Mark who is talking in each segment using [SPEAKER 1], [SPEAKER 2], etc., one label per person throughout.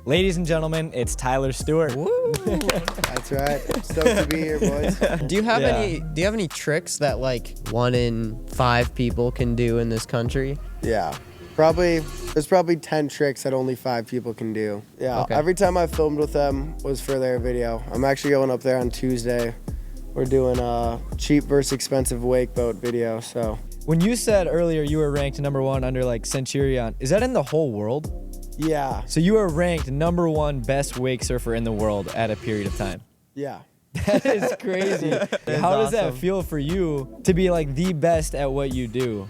[SPEAKER 1] Ladies and gentlemen, it's Tyler Stewart.
[SPEAKER 2] Woo.
[SPEAKER 3] That's right. Stoked to be here, boys.
[SPEAKER 2] Do you have any tricks that like 1 in 5 people can do in this country?
[SPEAKER 3] Yeah. There's probably 10 tricks that only 5 people can do. Yeah.
[SPEAKER 2] Okay.
[SPEAKER 3] Every time I filmed with them was for their video. I'm actually going up there on Tuesday. We're doing a cheap versus expensive wake boat video, so.
[SPEAKER 1] When you said earlier you were ranked #1 under like Centurion, is that in the whole world?
[SPEAKER 3] Yeah.
[SPEAKER 1] So you were ranked #1 best wake surfer in the world at a period of time.
[SPEAKER 3] Yeah.
[SPEAKER 1] That is crazy. How does that
[SPEAKER 2] awesome.
[SPEAKER 1] feel for you to be like the best at what you do?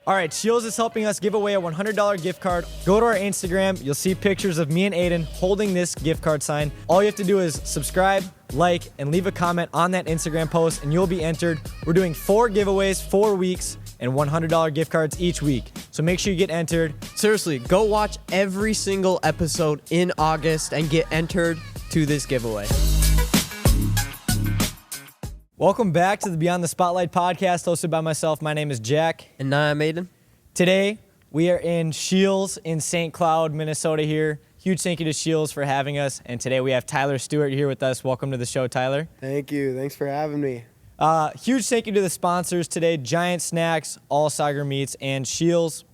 [SPEAKER 1] All right, Shields is helping us give away a $100 gift card. Go to our Instagram. You'll see pictures of me and Aiden holding this gift card sign. All you have to do is subscribe, like, and leave a comment on that Instagram post, and you'll be entered. We're doing 4 giveaways, 4 weeks, and $100 gift cards each week. So make sure you get entered.
[SPEAKER 2] Seriously, go watch every single episode in August and get entered to this giveaway.
[SPEAKER 1] Welcome back to the Beyond the Spotlight podcast, hosted by myself. My name is Jack.
[SPEAKER 2] And now I'm Aiden.
[SPEAKER 1] Today, we are in Shields in St. Cloud, Minnesota here. Huge thank you to Shields for having us. And today we have Tyler Stewart here with us. Welcome to the show, Tyler.
[SPEAKER 3] Thank you. Thanks for having me.
[SPEAKER 1] Huge thank you to the sponsors today, Giant Snacks, All Sagar Meats, and Shields.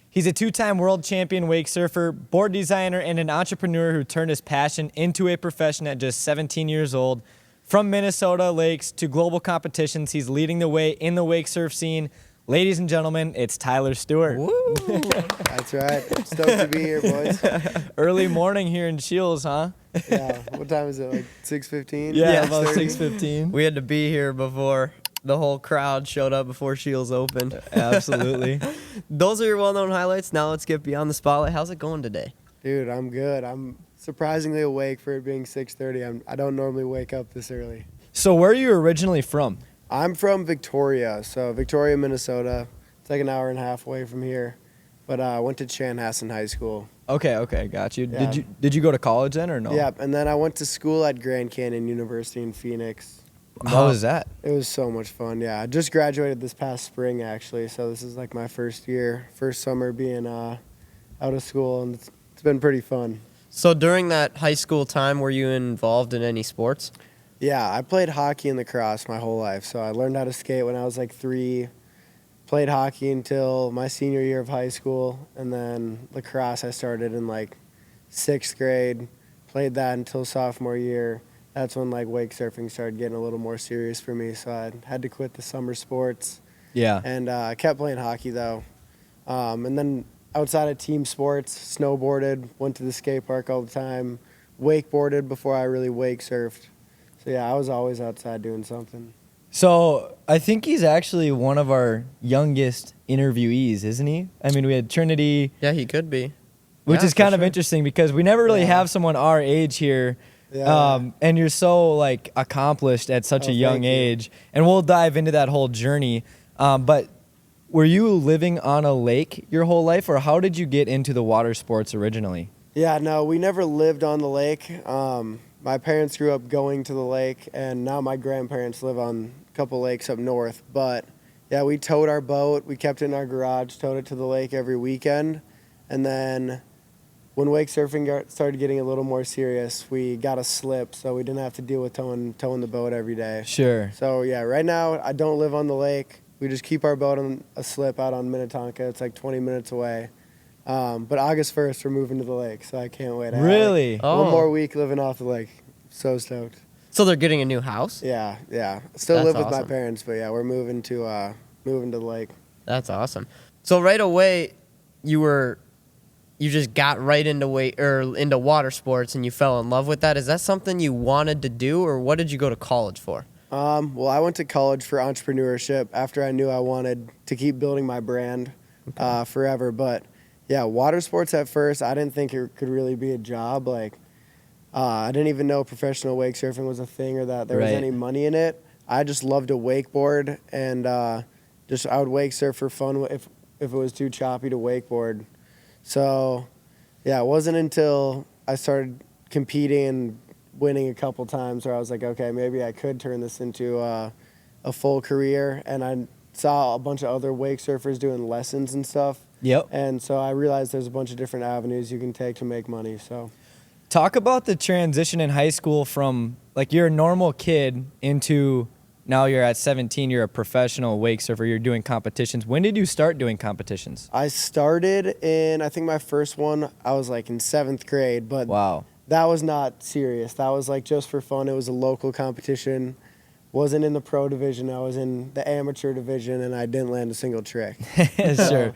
[SPEAKER 1] He's a 2-time world champion wake surfer, board designer, and an entrepreneur who turned his passion into a profession at just 17 years old. From Minnesota lakes to global competitions, he's leading the way in the wake surf scene. Ladies and gentlemen, it's Tyler Stewart.
[SPEAKER 2] Woo.
[SPEAKER 3] That's right. Stoked to be here, boys.
[SPEAKER 1] Early morning here in Shields, huh?
[SPEAKER 3] Yeah. What time is it? Like 6:15?
[SPEAKER 1] Yeah, about
[SPEAKER 3] 6:30?
[SPEAKER 1] 6:15.
[SPEAKER 2] We had to be here before the whole crowd showed up before Shields opened.
[SPEAKER 1] Absolutely.
[SPEAKER 2] Those are your well-known highlights. Now let's get beyond the spotlight. How's it going today?
[SPEAKER 3] Dude, I'm good. I'm surprisingly awake for it being 6:30. I don't normally wake up this early.
[SPEAKER 1] So where are you originally from?
[SPEAKER 3] I'm from Victoria, so Victoria, Minnesota. It's like an hour and a half away from here. But I went to Chanhassen High School.
[SPEAKER 1] Okay, got you.
[SPEAKER 3] Yeah.
[SPEAKER 1] Did you go to college then or no?
[SPEAKER 3] Yeah, and then I went to school at Grand Canyon University in Phoenix.
[SPEAKER 1] How was that?
[SPEAKER 3] It was so much fun, yeah. I just graduated this past spring, actually, so this is like my first summer being out of school, and it's been pretty fun.
[SPEAKER 2] So during that high school time, were you involved in any sports?
[SPEAKER 3] Yeah, I played hockey and lacrosse my whole life. So I learned how to skate when I was like 3, played hockey until my senior year of high school, and then lacrosse I started in like 6th grade, played that until sophomore year. That's when like wake surfing started getting a little more serious for me, so I had to quit the summer sports.
[SPEAKER 1] Yeah.
[SPEAKER 3] And I kept playing hockey though. And then outside of team sports, snowboarded, went to the skate park all the time, wakeboarded before I really wake surfed. So yeah, I was always outside doing something.
[SPEAKER 1] So I think he's actually one of our youngest interviewees, isn't he? I mean, we had Trinity,
[SPEAKER 2] Yeah, he could be.
[SPEAKER 1] which
[SPEAKER 2] Yeah,
[SPEAKER 1] is kind
[SPEAKER 2] for
[SPEAKER 1] of
[SPEAKER 2] sure.
[SPEAKER 1] interesting because we never really
[SPEAKER 3] Yeah.
[SPEAKER 1] have someone our age here.
[SPEAKER 3] Yeah.
[SPEAKER 1] And you're so like accomplished at such
[SPEAKER 3] Oh,
[SPEAKER 1] a young
[SPEAKER 3] thank you.
[SPEAKER 1] age. And we'll dive into that whole journey. But were you living on a lake your whole life, or how did you get into the water sports originally?
[SPEAKER 3] Yeah, no, we never lived on the lake. My parents grew up going to the lake, and now my grandparents live on a couple lakes up north. But yeah, we towed our boat. We kept it in our garage, towed it to the lake every weekend. And then when wake surfing started getting a little more serious, we got a slip, so we didn't have to deal with towing the boat every day.
[SPEAKER 1] Sure.
[SPEAKER 3] So yeah, right now I don't live on the lake. We just keep our boat on a slip out on Minnetonka. It's like 20 minutes away. But August 1st, we're moving to the lake, so I can't wait. I have, like,
[SPEAKER 1] Really?
[SPEAKER 2] Oh.
[SPEAKER 3] one more week living off the lake. So stoked.
[SPEAKER 2] So they're getting a new house?
[SPEAKER 3] Yeah. Still
[SPEAKER 2] That's
[SPEAKER 3] live with my
[SPEAKER 2] awesome.
[SPEAKER 3] parents, but yeah, we're moving to the lake.
[SPEAKER 2] That's awesome. So right away, you just got right into water sports and you fell in love with that. Is that something you wanted to do, or what did you go to college for?
[SPEAKER 3] Well, I went to college for entrepreneurship after I knew I wanted to keep building my brand forever. But yeah, water sports at first, I didn't think it could really be a job. Like, I didn't even know professional wake surfing was a thing or that there was
[SPEAKER 1] Right.
[SPEAKER 3] any money in it. I just loved to wakeboard, and I would wake surf for fun if it was too choppy to wakeboard. So yeah, it wasn't until I started competing and winning a couple times where I was like, okay, maybe I could turn this into a full career. And I saw a bunch of other wake surfers doing lessons and stuff.
[SPEAKER 1] Yep.
[SPEAKER 3] And so I realized there's a bunch of different avenues you can take to make money. So
[SPEAKER 1] Talk about the transition in high school from like you're a normal kid into now you're at 17, you're a professional wake surfer, you're doing competitions. When did you start doing competitions?
[SPEAKER 3] I started in, I think my first one, I was like in 7th grade, but
[SPEAKER 1] Wow.
[SPEAKER 3] that was not serious. That was like just for fun. It was a local competition. Wasn't in the pro division. I was in the amateur division, and I didn't land a single trick.
[SPEAKER 1] Sure.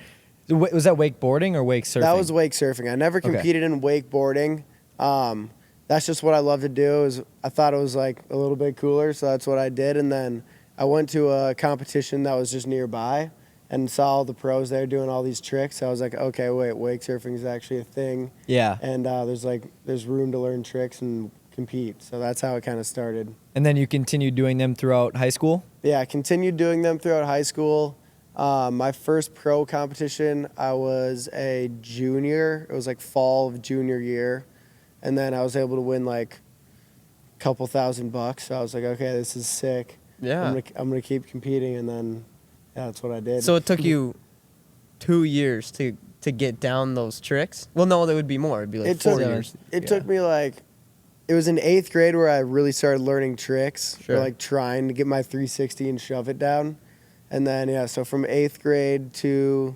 [SPEAKER 1] Was that wakeboarding or wake surfing?
[SPEAKER 3] That was wake surfing. I never competed in wakeboarding. That's just what I love to do. I thought it was like a little bit cooler, so that's what I did. And then I went to a competition that was just nearby and saw all the pros there doing all these tricks. So I was like, okay, wait, wake surfing is actually a thing.
[SPEAKER 1] Yeah.
[SPEAKER 3] And there's room to learn tricks and compete. So that's how it kind of started.
[SPEAKER 1] And then you continued doing them throughout high school?
[SPEAKER 3] Yeah, I continued doing them throughout high school. My first pro competition, I was a junior. It was like fall of junior year. And then I was able to win like a couple $1,000. So I was like, okay, this is sick.
[SPEAKER 2] Yeah.
[SPEAKER 3] I'm gonna keep competing, and then yeah, that's what I did.
[SPEAKER 2] So it took you 2 years to get down those tricks? Well, no, there would be more. It'd be like 4 years.
[SPEAKER 3] It took me like, it was in 8th grade where I really started learning tricks.
[SPEAKER 2] Sure.
[SPEAKER 3] Or like trying to get my 360 and shove it down. And then, yeah, so from 8th grade to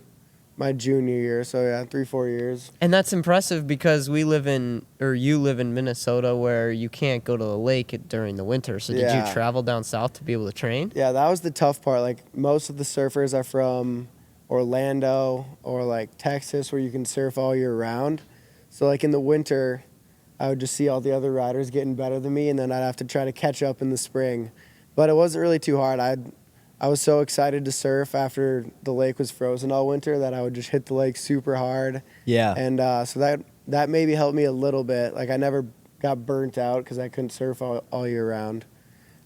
[SPEAKER 3] my junior year, so yeah, 3-4 years.
[SPEAKER 2] And that's impressive because you live in Minnesota where you can't go to the lake during the winter. So did
[SPEAKER 3] Yeah.
[SPEAKER 2] you travel down south to be able to train?
[SPEAKER 3] Yeah, that was the tough part. Like, most of the surfers are from Orlando or like Texas where you can surf all year round. So like in the winter, I would just see all the other riders getting better than me, and then I'd have to try to catch up in the spring. But it wasn't really too hard. I was so excited to surf after the lake was frozen all winter that I would just hit the lake super hard.
[SPEAKER 1] Yeah.
[SPEAKER 3] And so that maybe helped me a little bit. Like, I never got burnt out because I couldn't surf all year round.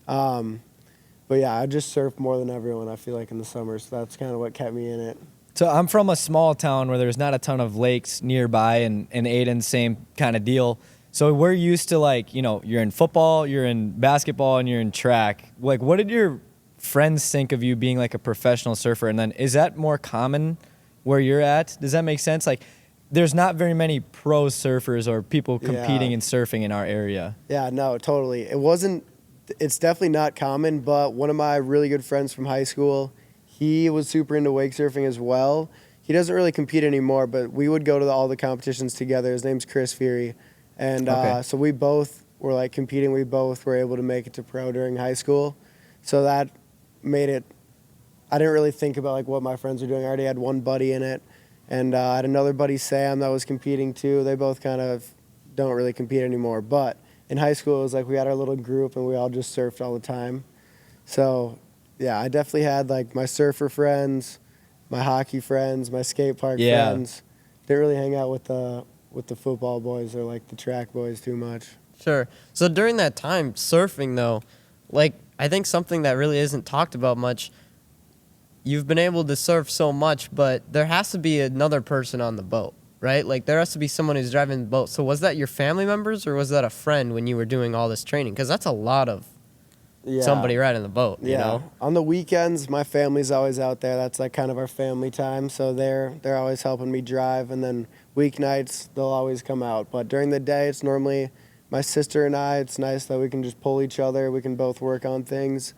[SPEAKER 3] But yeah, I just surfed more than everyone, I feel like, in the summer. So that's kind of what kept me in it.
[SPEAKER 1] So I'm from a small town where there's not a ton of lakes nearby, and Aiden, same kind of deal. So we're used to, like, you know, you're in football, you're in basketball, and you're in track. Like, what did your friends think of you being like a professional surfer? And then is that more common where you're at? Does that make sense? Like, there's not very many pro surfers or people competing in surfing in our area.
[SPEAKER 3] Yeah, no, totally. It's definitely not common, but one of my really good friends from high school, he was super into wake surfing as well. He doesn't really compete anymore, but we would go to all the competitions together. His name's Chris Fury. And so we both were like competing. We both were able to make it to pro during high school. So that made it, I didn't really think about like what my friends were doing. I already had one buddy in it. And I had another buddy, Sam, that was competing too. They both kind of don't really compete anymore. But in high school, it was like we had our little group and we all just surfed all the time. So yeah, I definitely had like my surfer friends, my hockey friends, my skate park friends. Didn't really hang out with the football boys or like the track boys too much.
[SPEAKER 2] Sure. So during that time, surfing though, like I think something that really isn't talked about much, you've been able to surf so much, but there has to be another person on the boat, right? Like there has to be someone who's driving the boat. So was that your family members or was that a friend when you were doing all this training? Because that's a lot of somebody riding the boat, you know?
[SPEAKER 3] On the weekends, my family's always out there. That's like kind of our family time. So they're always helping me drive. And then weeknights, they'll always come out. But during the day, it's normally my sister and I. It's nice that we can just pull each other. We can both work on things.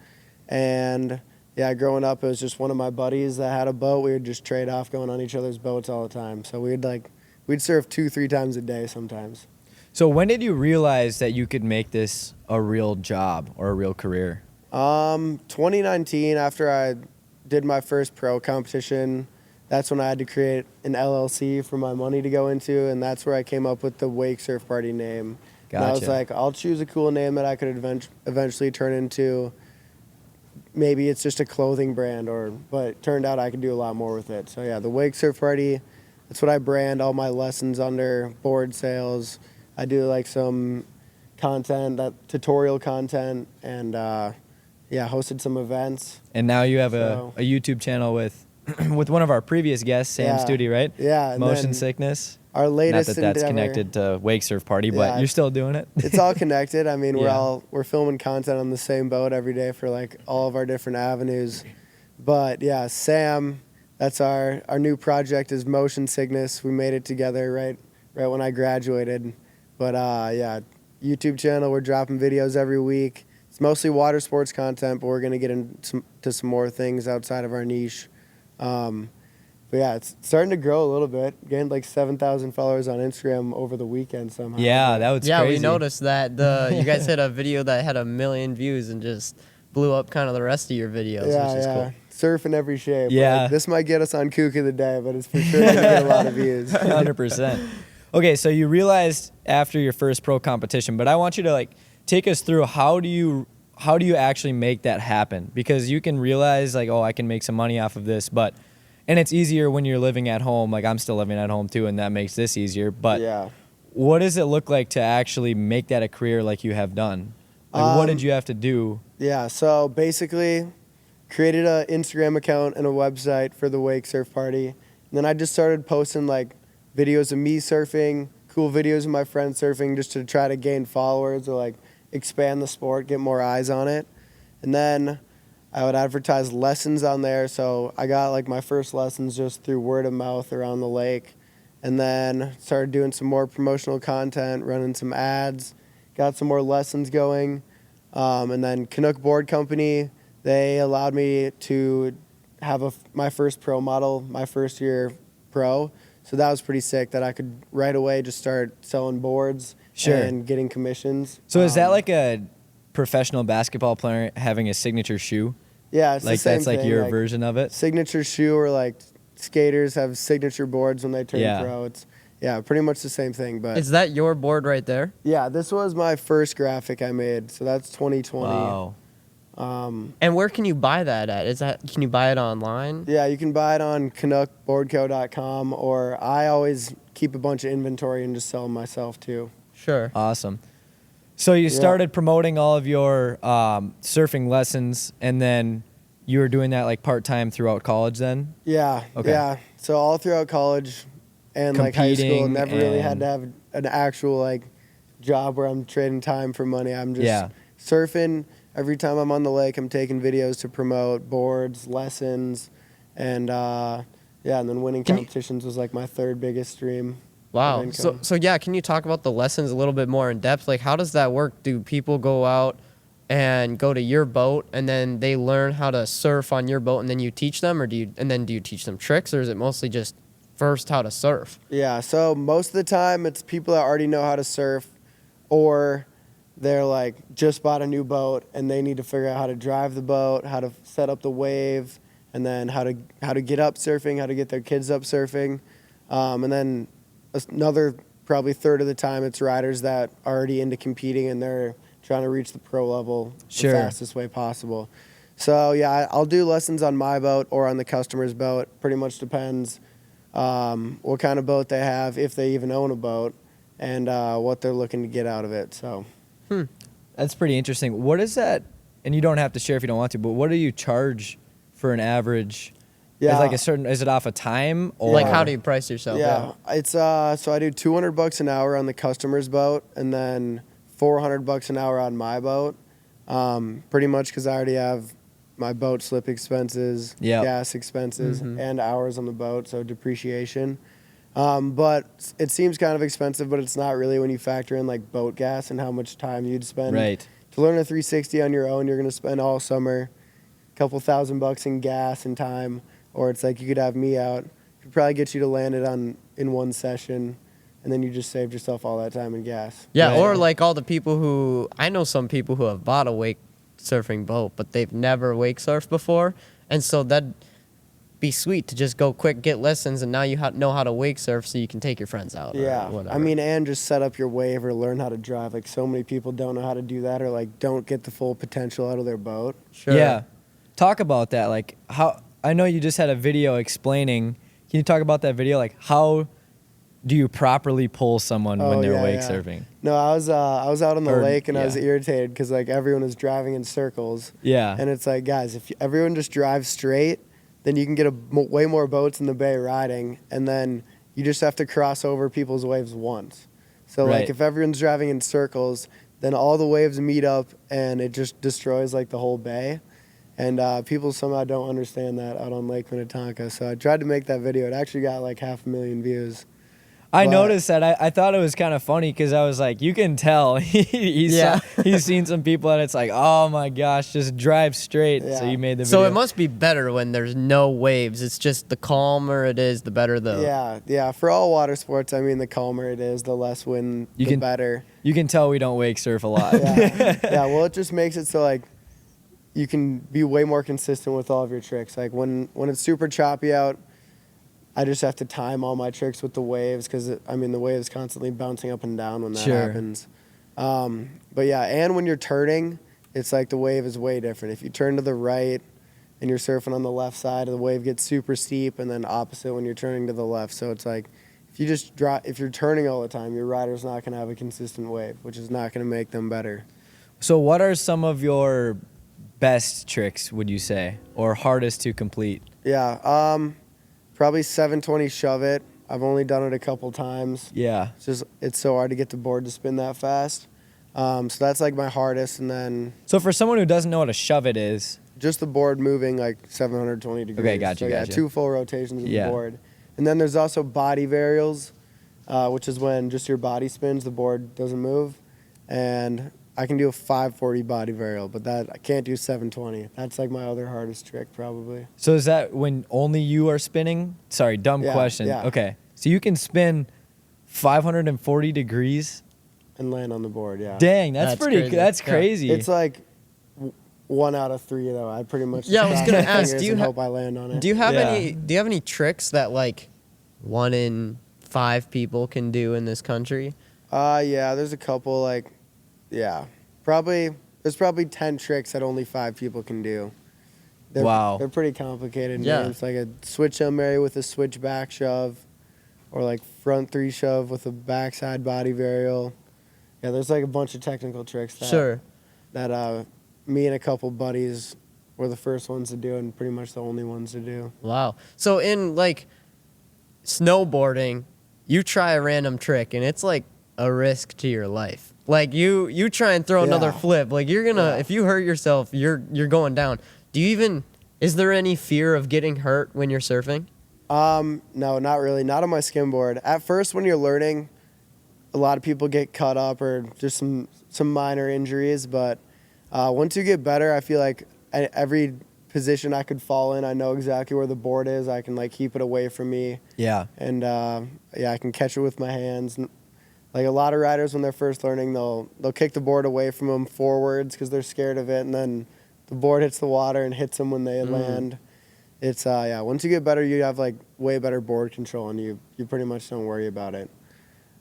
[SPEAKER 3] And yeah, growing up, it was just one of my buddies that had a boat. We would just trade off going on each other's boats all the time. So we'd surf 2-3 times a day sometimes.
[SPEAKER 1] So when did you realize that you could make this a real job or a real career?
[SPEAKER 3] 2019, after I did my first pro competition, that's when I had to create an LLC for my money to go into, and that's where I came up with the Wake Surf Party name.
[SPEAKER 1] Gotcha.
[SPEAKER 3] And I was like, I'll choose a cool name that I could eventually turn into, maybe it's just a clothing brand, but it turned out I could do a lot more with it. So yeah, the Wake Surf Party, that's what I brand all my lessons under, board sales. I do like some content, that tutorial content, and hosted some events.
[SPEAKER 1] And now you have a YouTube channel with with one of our previous guests, Sam
[SPEAKER 3] Yeah.
[SPEAKER 1] Stewart, right?
[SPEAKER 3] Yeah, and
[SPEAKER 1] Motion
[SPEAKER 3] then
[SPEAKER 1] sickness.
[SPEAKER 3] Our
[SPEAKER 1] Not
[SPEAKER 3] latest
[SPEAKER 1] that that's
[SPEAKER 3] endeavor,
[SPEAKER 1] connected to Wake Surf Party, but
[SPEAKER 3] Yeah,
[SPEAKER 1] you're still doing it.
[SPEAKER 3] it's all connected. I mean,
[SPEAKER 1] Yeah.
[SPEAKER 3] we're filming content on the same boat every day for like all of our different avenues. But yeah, Sam, that's our new project is Motion Sickness. We made it together right when I graduated. But yeah, YouTube channel, we're dropping videos every week. It's mostly water sports content, but we're gonna get into some more things outside of our niche. But yeah, it's starting to grow a little bit. Gained like 7,000 followers on Instagram over the weekend somehow.
[SPEAKER 1] Yeah, that was
[SPEAKER 2] yeah,
[SPEAKER 1] crazy.
[SPEAKER 2] we noticed that you guys had a video that had 1 million views and just blew up kind of the rest of your videos,
[SPEAKER 3] Yeah,
[SPEAKER 2] which is
[SPEAKER 3] yeah.
[SPEAKER 2] cool.
[SPEAKER 3] Surf in every shape.
[SPEAKER 1] Yeah.
[SPEAKER 3] Like, this might get us on Kook of the Day, but it's for sure going to get a lot of views.
[SPEAKER 1] 100%. Okay, so you realized after your first pro competition, but I want you to like take us through how do you actually make that happen? Because you can realize like, oh, I can make some money off of this, and it's easier when you're living at home. Like I'm still living at home too, and that makes this easier. But
[SPEAKER 3] Yeah.
[SPEAKER 1] what does it look like to actually make that a career like you have done? Like what did you have to do?
[SPEAKER 3] Yeah, so basically created an Instagram account and a website for the Wake Surf Party. And then I just started posting like videos of me surfing, cool videos of my friends surfing just to try to gain followers or like expand the sport, get more eyes on it. And then I would advertise lessons on there. So I got like my first lessons just through word of mouth around the lake. And then started doing some more promotional content, running some ads, got some more lessons going. And then Canuck Board Company, they allowed me to have my first pro model, my first year pro. So that was pretty sick that I could right away just start selling boards and getting commissions.
[SPEAKER 1] So is that like a professional basketball player having a signature shoe?
[SPEAKER 3] Yeah, it's
[SPEAKER 1] Like
[SPEAKER 3] the same
[SPEAKER 1] that's like
[SPEAKER 3] thing,
[SPEAKER 1] your version of it?
[SPEAKER 3] Signature shoe, or like skaters have signature boards when they turn pro. It's pretty much the same thing. But
[SPEAKER 2] Is that your board right there?
[SPEAKER 3] yeah, this was my first graphic I made. So that's 2020.
[SPEAKER 1] Wow.
[SPEAKER 2] And where can you buy that at? Can you buy it online?
[SPEAKER 3] Yeah, you can buy it on CanuckBoardCo.com, or I always keep a bunch of inventory and just sell them myself too.
[SPEAKER 2] Sure.
[SPEAKER 1] Awesome. So you started promoting all of your surfing lessons, and then you were doing that like part-time throughout college then?
[SPEAKER 3] Yeah,
[SPEAKER 1] Okay.
[SPEAKER 3] yeah. So all throughout college and like high school,
[SPEAKER 1] Competing
[SPEAKER 3] never really had
[SPEAKER 1] and-
[SPEAKER 3] to have an actual like job where I'm trading time for money. I'm just surfing. Every time I'm on the lake, I'm taking videos to promote boards, lessons, and and then winning competitions was like my third biggest stream.
[SPEAKER 2] Wow.
[SPEAKER 3] of income.
[SPEAKER 2] So yeah, can you talk about the lessons a little bit more in depth? Like, how does that work? Do people go out and go to your boat and then they learn how to surf on your boat and then you teach them, or do you teach them tricks, or is it mostly just first how to surf?
[SPEAKER 3] Yeah, so most of the time it's people that already know how to surf, or they're like just bought a new boat and they need to figure out how to drive the boat, how to set up the wave, and then how to get up surfing, how to get their kids up surfing. And then another probably third of the time it's riders that are already into competing and they're trying to reach the pro level the fastest way possible. So yeah, I'll do lessons on my boat or on the customer's boat. Pretty much depends what kind of boat they have, if they even own a boat, and what they're looking to get out of it. So
[SPEAKER 1] That's pretty interesting. What is that? And you don't have to share if you don't want to, but what do you charge for an average?
[SPEAKER 3] yeah,
[SPEAKER 1] Is it off a time or
[SPEAKER 2] Like, how do you price yourself?
[SPEAKER 3] yeah, it's so I do $200 an hour on the customer's boat, and then $400 an hour on my boat. Pretty much because I already have my boat slip expenses, gas expenses, and hours on the boat, so depreciation. But it seems kind of expensive, but it's not really when you factor in like boat gas and how much time you'd spend.
[SPEAKER 1] Right.
[SPEAKER 3] To learn a 360 on your own, you're going to spend all summer, a couple $1,000 in gas and time, or it's like you could have me out. Could probably get you to land it in one session, and then you just saved yourself all that time and gas.
[SPEAKER 2] Yeah,
[SPEAKER 1] Right.
[SPEAKER 2] or like all the people I know some people who have bought a wake surfing boat, but they've never wake surfed before. And so that'd be sweet to just go quick, get lessons, and now you know how to wake surf so you can take your friends out.
[SPEAKER 3] Yeah,
[SPEAKER 2] Or whatever.
[SPEAKER 3] I mean, and just set up your wave or learn how to drive. Like, so many people don't know how to do that, or like don't get the full potential out of their boat.
[SPEAKER 2] Sure.
[SPEAKER 1] Yeah. Talk about that. Like how I know you just had a video explaining. Can you talk about that video? Like how do you properly pull someone when they're wake surfing?
[SPEAKER 3] No, I was out on the
[SPEAKER 1] Or-
[SPEAKER 3] lake and I was
[SPEAKER 1] yeah.
[SPEAKER 3] irritated because like everyone was driving in circles.
[SPEAKER 1] Yeah.
[SPEAKER 3] And it's like, guys, if everyone just drives straight, then you can get way more boats in the bay riding, and then you just have to cross over people's waves once. So
[SPEAKER 1] Right.
[SPEAKER 3] like if everyone's driving in circles, then all the waves meet up and it just destroys like the whole bay. And people somehow don't understand that out on Lake Minnetonka. So I tried to make that video. It actually got like 500,000 views.
[SPEAKER 1] I
[SPEAKER 3] But-
[SPEAKER 1] noticed that. I thought it was kind of funny because I was like, you can tell he's seen some people and it's like, oh my gosh, just drive straight. So
[SPEAKER 3] Yeah.
[SPEAKER 1] you made the
[SPEAKER 2] So
[SPEAKER 1] video.
[SPEAKER 2] it must be better when there's no waves. It's just the calmer it is, the better the.
[SPEAKER 3] Yeah. For all water sports, I mean, the calmer it is, the less wind, the better.
[SPEAKER 1] You can tell we don't wake surf a lot.
[SPEAKER 3] Yeah. Well, it just makes it so like you can be way more consistent with all of your tricks. Like when it's super choppy out, I just have to time all my tricks with the waves because the waves constantly bouncing up and down when that
[SPEAKER 1] Sure.
[SPEAKER 3] happens. But yeah, and when you're turning, it's like the wave is way different. If you turn to the right and you're surfing on the left side, the wave gets super steep, and then opposite when you're turning to the left. So it's like if you're turning all the time, your rider's not going to have a consistent wave, which is not going to make them better.
[SPEAKER 1] So what are some of your best tricks, would you say, or hardest to complete?
[SPEAKER 3] Yeah, probably 720 shove it. I've only done it a couple times.
[SPEAKER 1] Yeah.
[SPEAKER 3] It's so hard to get the board to spin that fast. So that's like my hardest, and then
[SPEAKER 1] So for someone who doesn't know what a shove it is,
[SPEAKER 3] just the board moving like 720 degrees.
[SPEAKER 1] Okay, gotcha,
[SPEAKER 3] So yeah,
[SPEAKER 1] gotcha.
[SPEAKER 3] 2 full rotations of
[SPEAKER 1] Yeah.
[SPEAKER 3] the board. And then there's also body varials, which is when just your body spins, the board doesn't move. And I can do a 540 body varial, but I can't do 720. That's like my other hardest trick probably.
[SPEAKER 1] so is that when only you are spinning? Sorry, dumb
[SPEAKER 3] Yeah,
[SPEAKER 1] question.
[SPEAKER 3] yeah.
[SPEAKER 1] Okay. So you can spin 540 degrees?
[SPEAKER 3] And land on the board, yeah.
[SPEAKER 1] Dang, that's
[SPEAKER 2] That's
[SPEAKER 1] pretty
[SPEAKER 2] crazy.
[SPEAKER 1] that's
[SPEAKER 2] Yeah.
[SPEAKER 1] crazy.
[SPEAKER 3] It's like 1 out of 3 though. I pretty much
[SPEAKER 2] Yeah, I was
[SPEAKER 3] cross
[SPEAKER 2] gonna
[SPEAKER 3] my
[SPEAKER 2] ask,
[SPEAKER 3] fingers
[SPEAKER 2] do you
[SPEAKER 3] and
[SPEAKER 2] ha-
[SPEAKER 3] hope I land on it.
[SPEAKER 2] Do you have
[SPEAKER 1] Yeah.
[SPEAKER 2] any tricks that like 1 in 5 people can do in this country?
[SPEAKER 3] Yeah, there's a couple there's probably 10 tricks that only 5 people can do.
[SPEAKER 1] Wow.
[SPEAKER 3] They're pretty complicated
[SPEAKER 2] Yeah.
[SPEAKER 3] names, like a switch Hail Mary with a switch back shove, or like front 3 shove with a backside body varial. Yeah, there's like a bunch of technical tricks that me and a couple buddies were the first ones to do and pretty much the only ones to do.
[SPEAKER 2] Wow. So in like snowboarding, you try a random trick and it's like a risk to your life. Like you try and throw another
[SPEAKER 3] Yeah.
[SPEAKER 2] flip. Like you're gonna
[SPEAKER 3] Yeah.
[SPEAKER 2] if you hurt yourself, you're going down. Is there any fear of getting hurt when you're surfing?
[SPEAKER 3] No, not really. Not on my skimboard. At first, when you're learning, a lot of people get cut up or just some minor injuries. But once you get better, I feel like every position I could fall in, I know exactly where the board is. I can like keep it away from me,
[SPEAKER 1] yeah.
[SPEAKER 3] and I can catch it with my hands. Like a lot of riders, when they're first learning, they'll kick the board away from them forwards because they're scared of it, and then the board hits the water and hits them when they land. It's once you get better, you have like way better board control, and you pretty much don't worry about it.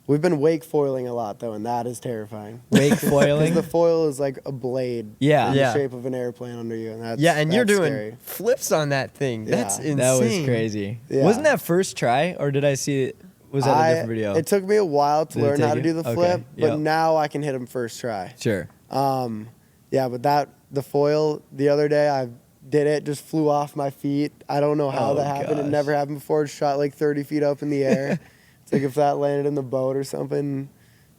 [SPEAKER 3] We've been wake foiling a lot though, and that is terrifying.
[SPEAKER 1] Wake
[SPEAKER 3] 'Cause
[SPEAKER 1] foiling?
[SPEAKER 3] the foil is like a blade
[SPEAKER 1] Yeah.
[SPEAKER 3] in
[SPEAKER 2] Yeah.
[SPEAKER 3] the shape of an airplane under you, and that's
[SPEAKER 2] And you're
[SPEAKER 3] that's
[SPEAKER 2] doing
[SPEAKER 3] scary.
[SPEAKER 2] flips on that thing.
[SPEAKER 3] Yeah.
[SPEAKER 2] That's insane.
[SPEAKER 1] That was crazy.
[SPEAKER 3] Yeah.
[SPEAKER 1] Wasn't that first try, or did I see it? Was that a different video?
[SPEAKER 3] It took me a while to
[SPEAKER 1] Did it
[SPEAKER 3] learn how
[SPEAKER 1] take
[SPEAKER 3] to
[SPEAKER 1] you?
[SPEAKER 3] do the
[SPEAKER 1] Okay,
[SPEAKER 3] flip,
[SPEAKER 1] yep.
[SPEAKER 3] but now I can hit them first try.
[SPEAKER 1] Sure.
[SPEAKER 3] But the foil the other day, I did it, just flew off my feet. I don't know how
[SPEAKER 1] Oh,
[SPEAKER 3] that happened. It
[SPEAKER 1] gosh.
[SPEAKER 3] never happened before. It shot like 30 feet up in the air. It's like if that landed in the boat or something,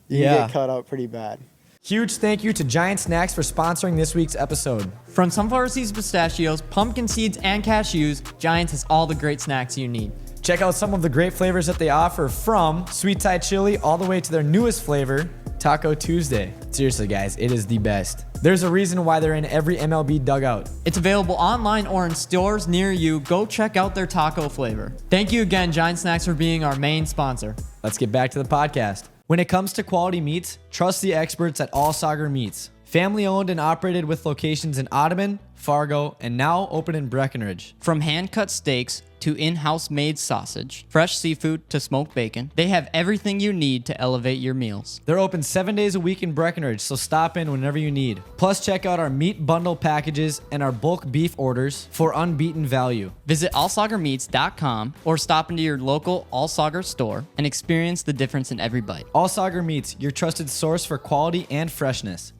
[SPEAKER 3] you
[SPEAKER 1] Yeah.
[SPEAKER 3] can get cut up pretty bad.
[SPEAKER 1] Huge thank you to Giant Snacks for sponsoring this week's episode.
[SPEAKER 4] From sunflower seeds, pistachios, pumpkin seeds, and cashews, Giants has all the great snacks you need.
[SPEAKER 1] Check out some of the great flavors that they offer, from sweet Thai chili all the way to their newest flavor, Taco Tuesday. Seriously, guys, it is the best. There's a reason why they're in every MLB dugout.
[SPEAKER 4] It's available online or in stores near you. Go check out their taco flavor. Thank you again, Giant Snacks, for being our main sponsor.
[SPEAKER 1] Let's get back to the podcast. When it comes to quality meats, trust the experts at All Sauger Meats. Family owned and operated with locations in Ottoman, Fargo, and now open in Breckenridge.
[SPEAKER 4] From hand-cut steaks to in-house made sausage, fresh seafood to smoked bacon, they have everything you need to elevate your meals.
[SPEAKER 1] They're open 7 days a week in Breckenridge, so stop in whenever you need. Plus, check out our meat bundle packages and our bulk beef orders for unbeaten value.
[SPEAKER 4] Visit allsaugermeats.com or stop into your local All Sauger store and experience the difference in every bite.
[SPEAKER 1] All Sauger Meats, your trusted source for quality and freshness.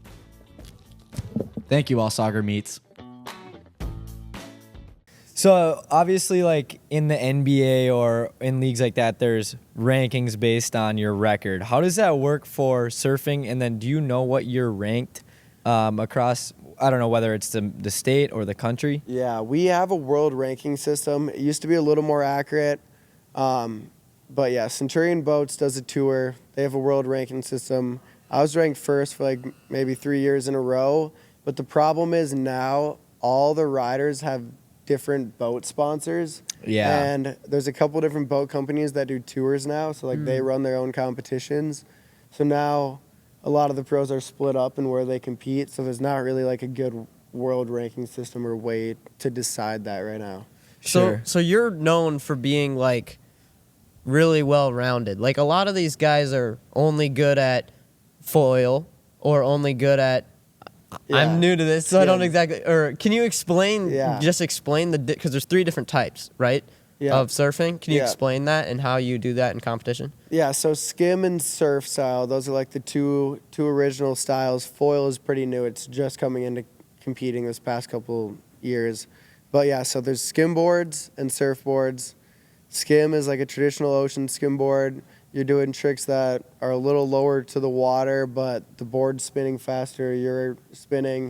[SPEAKER 1] Thank you, All Sauger Meats. So obviously, like in the NBA or in leagues like that, there's rankings based on your record. How does that work for surfing? And then do you know what you're ranked across? I don't know whether it's the state or the country.
[SPEAKER 3] Yeah, we have a world ranking system. It used to be a little more accurate. But yeah, Centurion Boats does a tour. They have a world ranking system. I was ranked first for like maybe 3 years in a row. But the problem is now all the riders have different boat sponsors.
[SPEAKER 1] Yeah.
[SPEAKER 3] And there's a couple different boat companies that do tours now. So like they run their own competitions. So now a lot of the pros are split up in where they compete. So there's not really like a good world ranking system or way to decide that right now.
[SPEAKER 1] Sure.
[SPEAKER 2] So you're known for being like really well rounded. Like a lot of these guys are only good at foil or only good at.
[SPEAKER 3] Yeah.
[SPEAKER 2] I'm new to this, so I
[SPEAKER 3] Yeah.
[SPEAKER 2] don't exactly. Or can you explain?
[SPEAKER 3] Yeah.
[SPEAKER 2] Just explain because there's 3 different types, right?
[SPEAKER 3] Yeah.
[SPEAKER 2] Of surfing. Can you
[SPEAKER 3] Yeah.
[SPEAKER 2] explain that and how you do that in competition?
[SPEAKER 3] Yeah, so skim and surf style, those are like the two original styles. Foil is pretty new. It's just coming into competing this past couple years. But yeah, so there's skim boards and surfboards. Skim is like a traditional ocean skimboard. You're doing tricks that are a little lower to the water, but the board's spinning faster, you're spinning.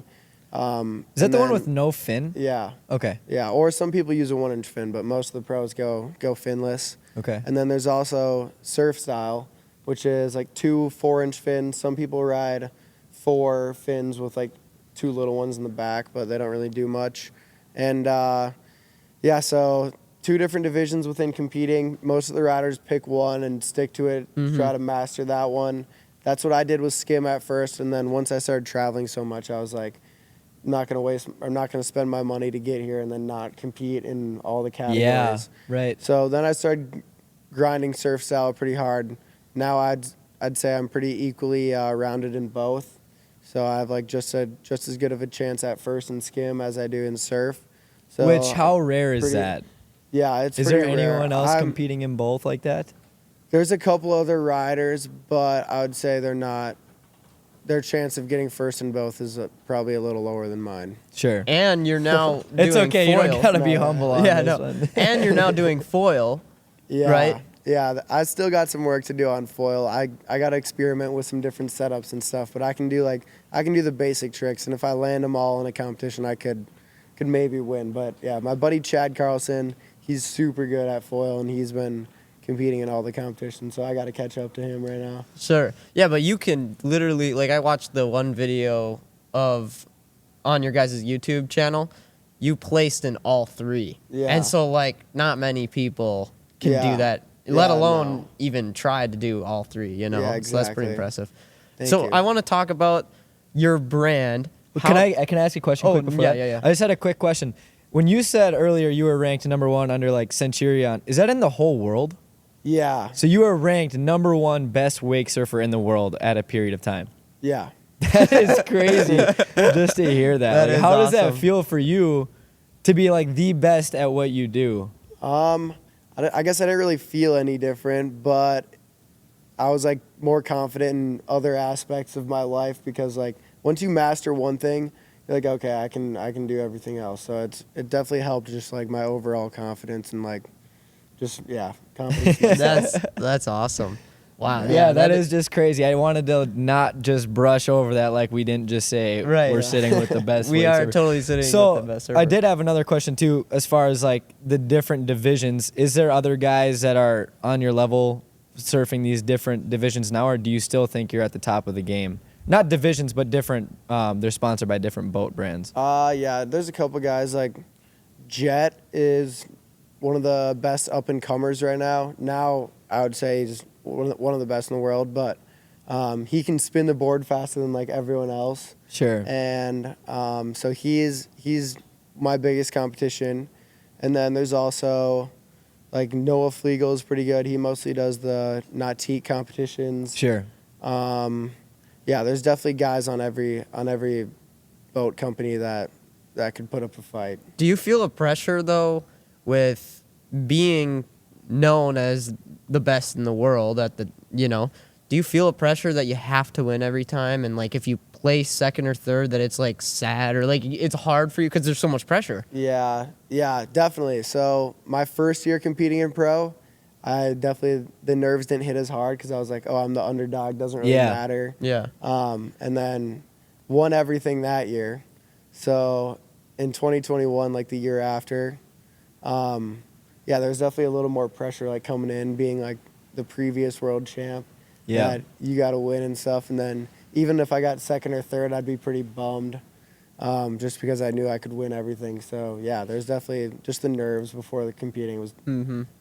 [SPEAKER 1] Is that the one with no fin?
[SPEAKER 3] Yeah.
[SPEAKER 1] Okay.
[SPEAKER 3] Yeah, or some people use a 1-inch fin, but most of the pros go finless.
[SPEAKER 1] Okay.
[SPEAKER 3] And then there's also surf style, which is like 2 4-inch fins. Some people ride 4 fins with like 2 little ones in the back, but they don't really do much. And yeah, so 2 different divisions within competing. Most of the riders pick one and stick to it, try to master that one. That's what I did with skim at first, and then once I started traveling so much, I was like, I'm not gonna spend my money to get here and then not compete in all the categories.
[SPEAKER 1] Yeah. Right.
[SPEAKER 3] So then I started grinding surf style pretty hard. Now I'd say I'm pretty equally rounded in both. So I have like just as good of a chance at first in skim as I do in surf. So
[SPEAKER 1] Which how rare is
[SPEAKER 3] pretty-
[SPEAKER 1] that?
[SPEAKER 3] Yeah, it's
[SPEAKER 1] Is there
[SPEAKER 3] pretty rare.
[SPEAKER 1] anyone else competing in both like that?
[SPEAKER 3] There's a couple other riders, but I would say their chance of getting first in both is probably a little lower than mine.
[SPEAKER 1] Sure.
[SPEAKER 2] And you're now
[SPEAKER 1] It's
[SPEAKER 2] doing
[SPEAKER 1] okay.
[SPEAKER 2] foil.
[SPEAKER 1] You don't gotta be
[SPEAKER 3] No,
[SPEAKER 1] humble on
[SPEAKER 2] Yeah,
[SPEAKER 1] this
[SPEAKER 2] no.
[SPEAKER 1] one.
[SPEAKER 2] And you're now doing foil.
[SPEAKER 3] Yeah.
[SPEAKER 2] Right?
[SPEAKER 3] Yeah, I still got some work to do on foil. I got to experiment with some different setups and stuff, but I can do the basic tricks, and if I land them all in a competition, I could maybe win. But yeah, my buddy Chad Carlson, he's super good at foil, and he's been competing in all the competitions, so I got to catch up to him right now.
[SPEAKER 2] Sure. Yeah, but you can literally, like, I watched the one video on your guys' YouTube channel. You placed in all 3.
[SPEAKER 3] Yeah.
[SPEAKER 2] And so, like, not many people can
[SPEAKER 3] Yeah.
[SPEAKER 2] do that, let
[SPEAKER 3] Yeah,
[SPEAKER 2] alone
[SPEAKER 3] no.
[SPEAKER 2] even try to do all 3, you know?
[SPEAKER 3] Yeah,
[SPEAKER 2] So that's pretty
[SPEAKER 3] exactly.
[SPEAKER 2] impressive.
[SPEAKER 3] Thank
[SPEAKER 2] So
[SPEAKER 3] you.
[SPEAKER 2] I want to talk about your brand.
[SPEAKER 1] Can I ask you a question
[SPEAKER 2] Oh,
[SPEAKER 1] quick before
[SPEAKER 2] yeah,
[SPEAKER 1] that?
[SPEAKER 2] yeah, yeah.
[SPEAKER 1] I just had a quick question. When you said earlier you were ranked #1 under like Centurion, is that in the whole world?
[SPEAKER 3] Yeah,
[SPEAKER 1] So you were ranked #1 best wake surfer in the world at a period of time.
[SPEAKER 3] yeah.
[SPEAKER 1] That is crazy just to hear that.
[SPEAKER 2] That
[SPEAKER 1] Like,
[SPEAKER 2] is
[SPEAKER 1] how does that
[SPEAKER 2] awesome.
[SPEAKER 1] feel for you to be like the best at what you do?
[SPEAKER 3] I guess I didn't really feel any different, but I was like more confident in other aspects of my life because like once you master one thing, you're like, okay, I can do everything else. So it definitely helped just like my overall confidence and like confidence.
[SPEAKER 2] That's awesome. Wow.
[SPEAKER 1] Yeah, that is just crazy. I wanted to not just brush over that like we didn't just say
[SPEAKER 2] Right.
[SPEAKER 1] we're
[SPEAKER 2] Yeah.
[SPEAKER 1] sitting with the best
[SPEAKER 2] We
[SPEAKER 1] wake
[SPEAKER 2] are
[SPEAKER 1] surfer.
[SPEAKER 2] totally sitting
[SPEAKER 1] So
[SPEAKER 2] with the best surfer.
[SPEAKER 1] I did have another question too, as far as like the different divisions. Is there other guys that are on your level surfing these different divisions now, or do you still think you're at the top of the game? Not divisions, but different. They're sponsored by different boat brands.
[SPEAKER 3] Yeah, there's a couple guys like Jet is one of the best up and comers right now. Now I would say he's one of the best in the world, but he can spin the board faster than like everyone else.
[SPEAKER 1] Sure.
[SPEAKER 3] And so he's my biggest competition. And then there's also like Noah Flegel is pretty good. He mostly does the nautique competitions.
[SPEAKER 1] Sure.
[SPEAKER 3] Yeah, there's definitely guys on every boat company that could put up a fight.
[SPEAKER 2] Do you feel a pressure though with being known as the best in the world at the, do you feel a pressure that you have to win every time? And like if you place second or third that it's like sad or like it's hard for you because there's so much pressure?
[SPEAKER 3] Yeah, definitely. So my first year competing in pro, the nerves didn't hit as hard because I was like, oh, I'm the underdog, doesn't really matter.
[SPEAKER 2] Yeah.
[SPEAKER 3] And then won everything that year. So in 2021, like the year after, there's definitely a little more pressure like coming in, being like the previous world champ.
[SPEAKER 1] Yeah.
[SPEAKER 3] That you got to win and stuff. And then even if I got second or third, I'd be pretty bummed. Just because I knew I could win everything. So, yeah, there's definitely just the nerves before the competing was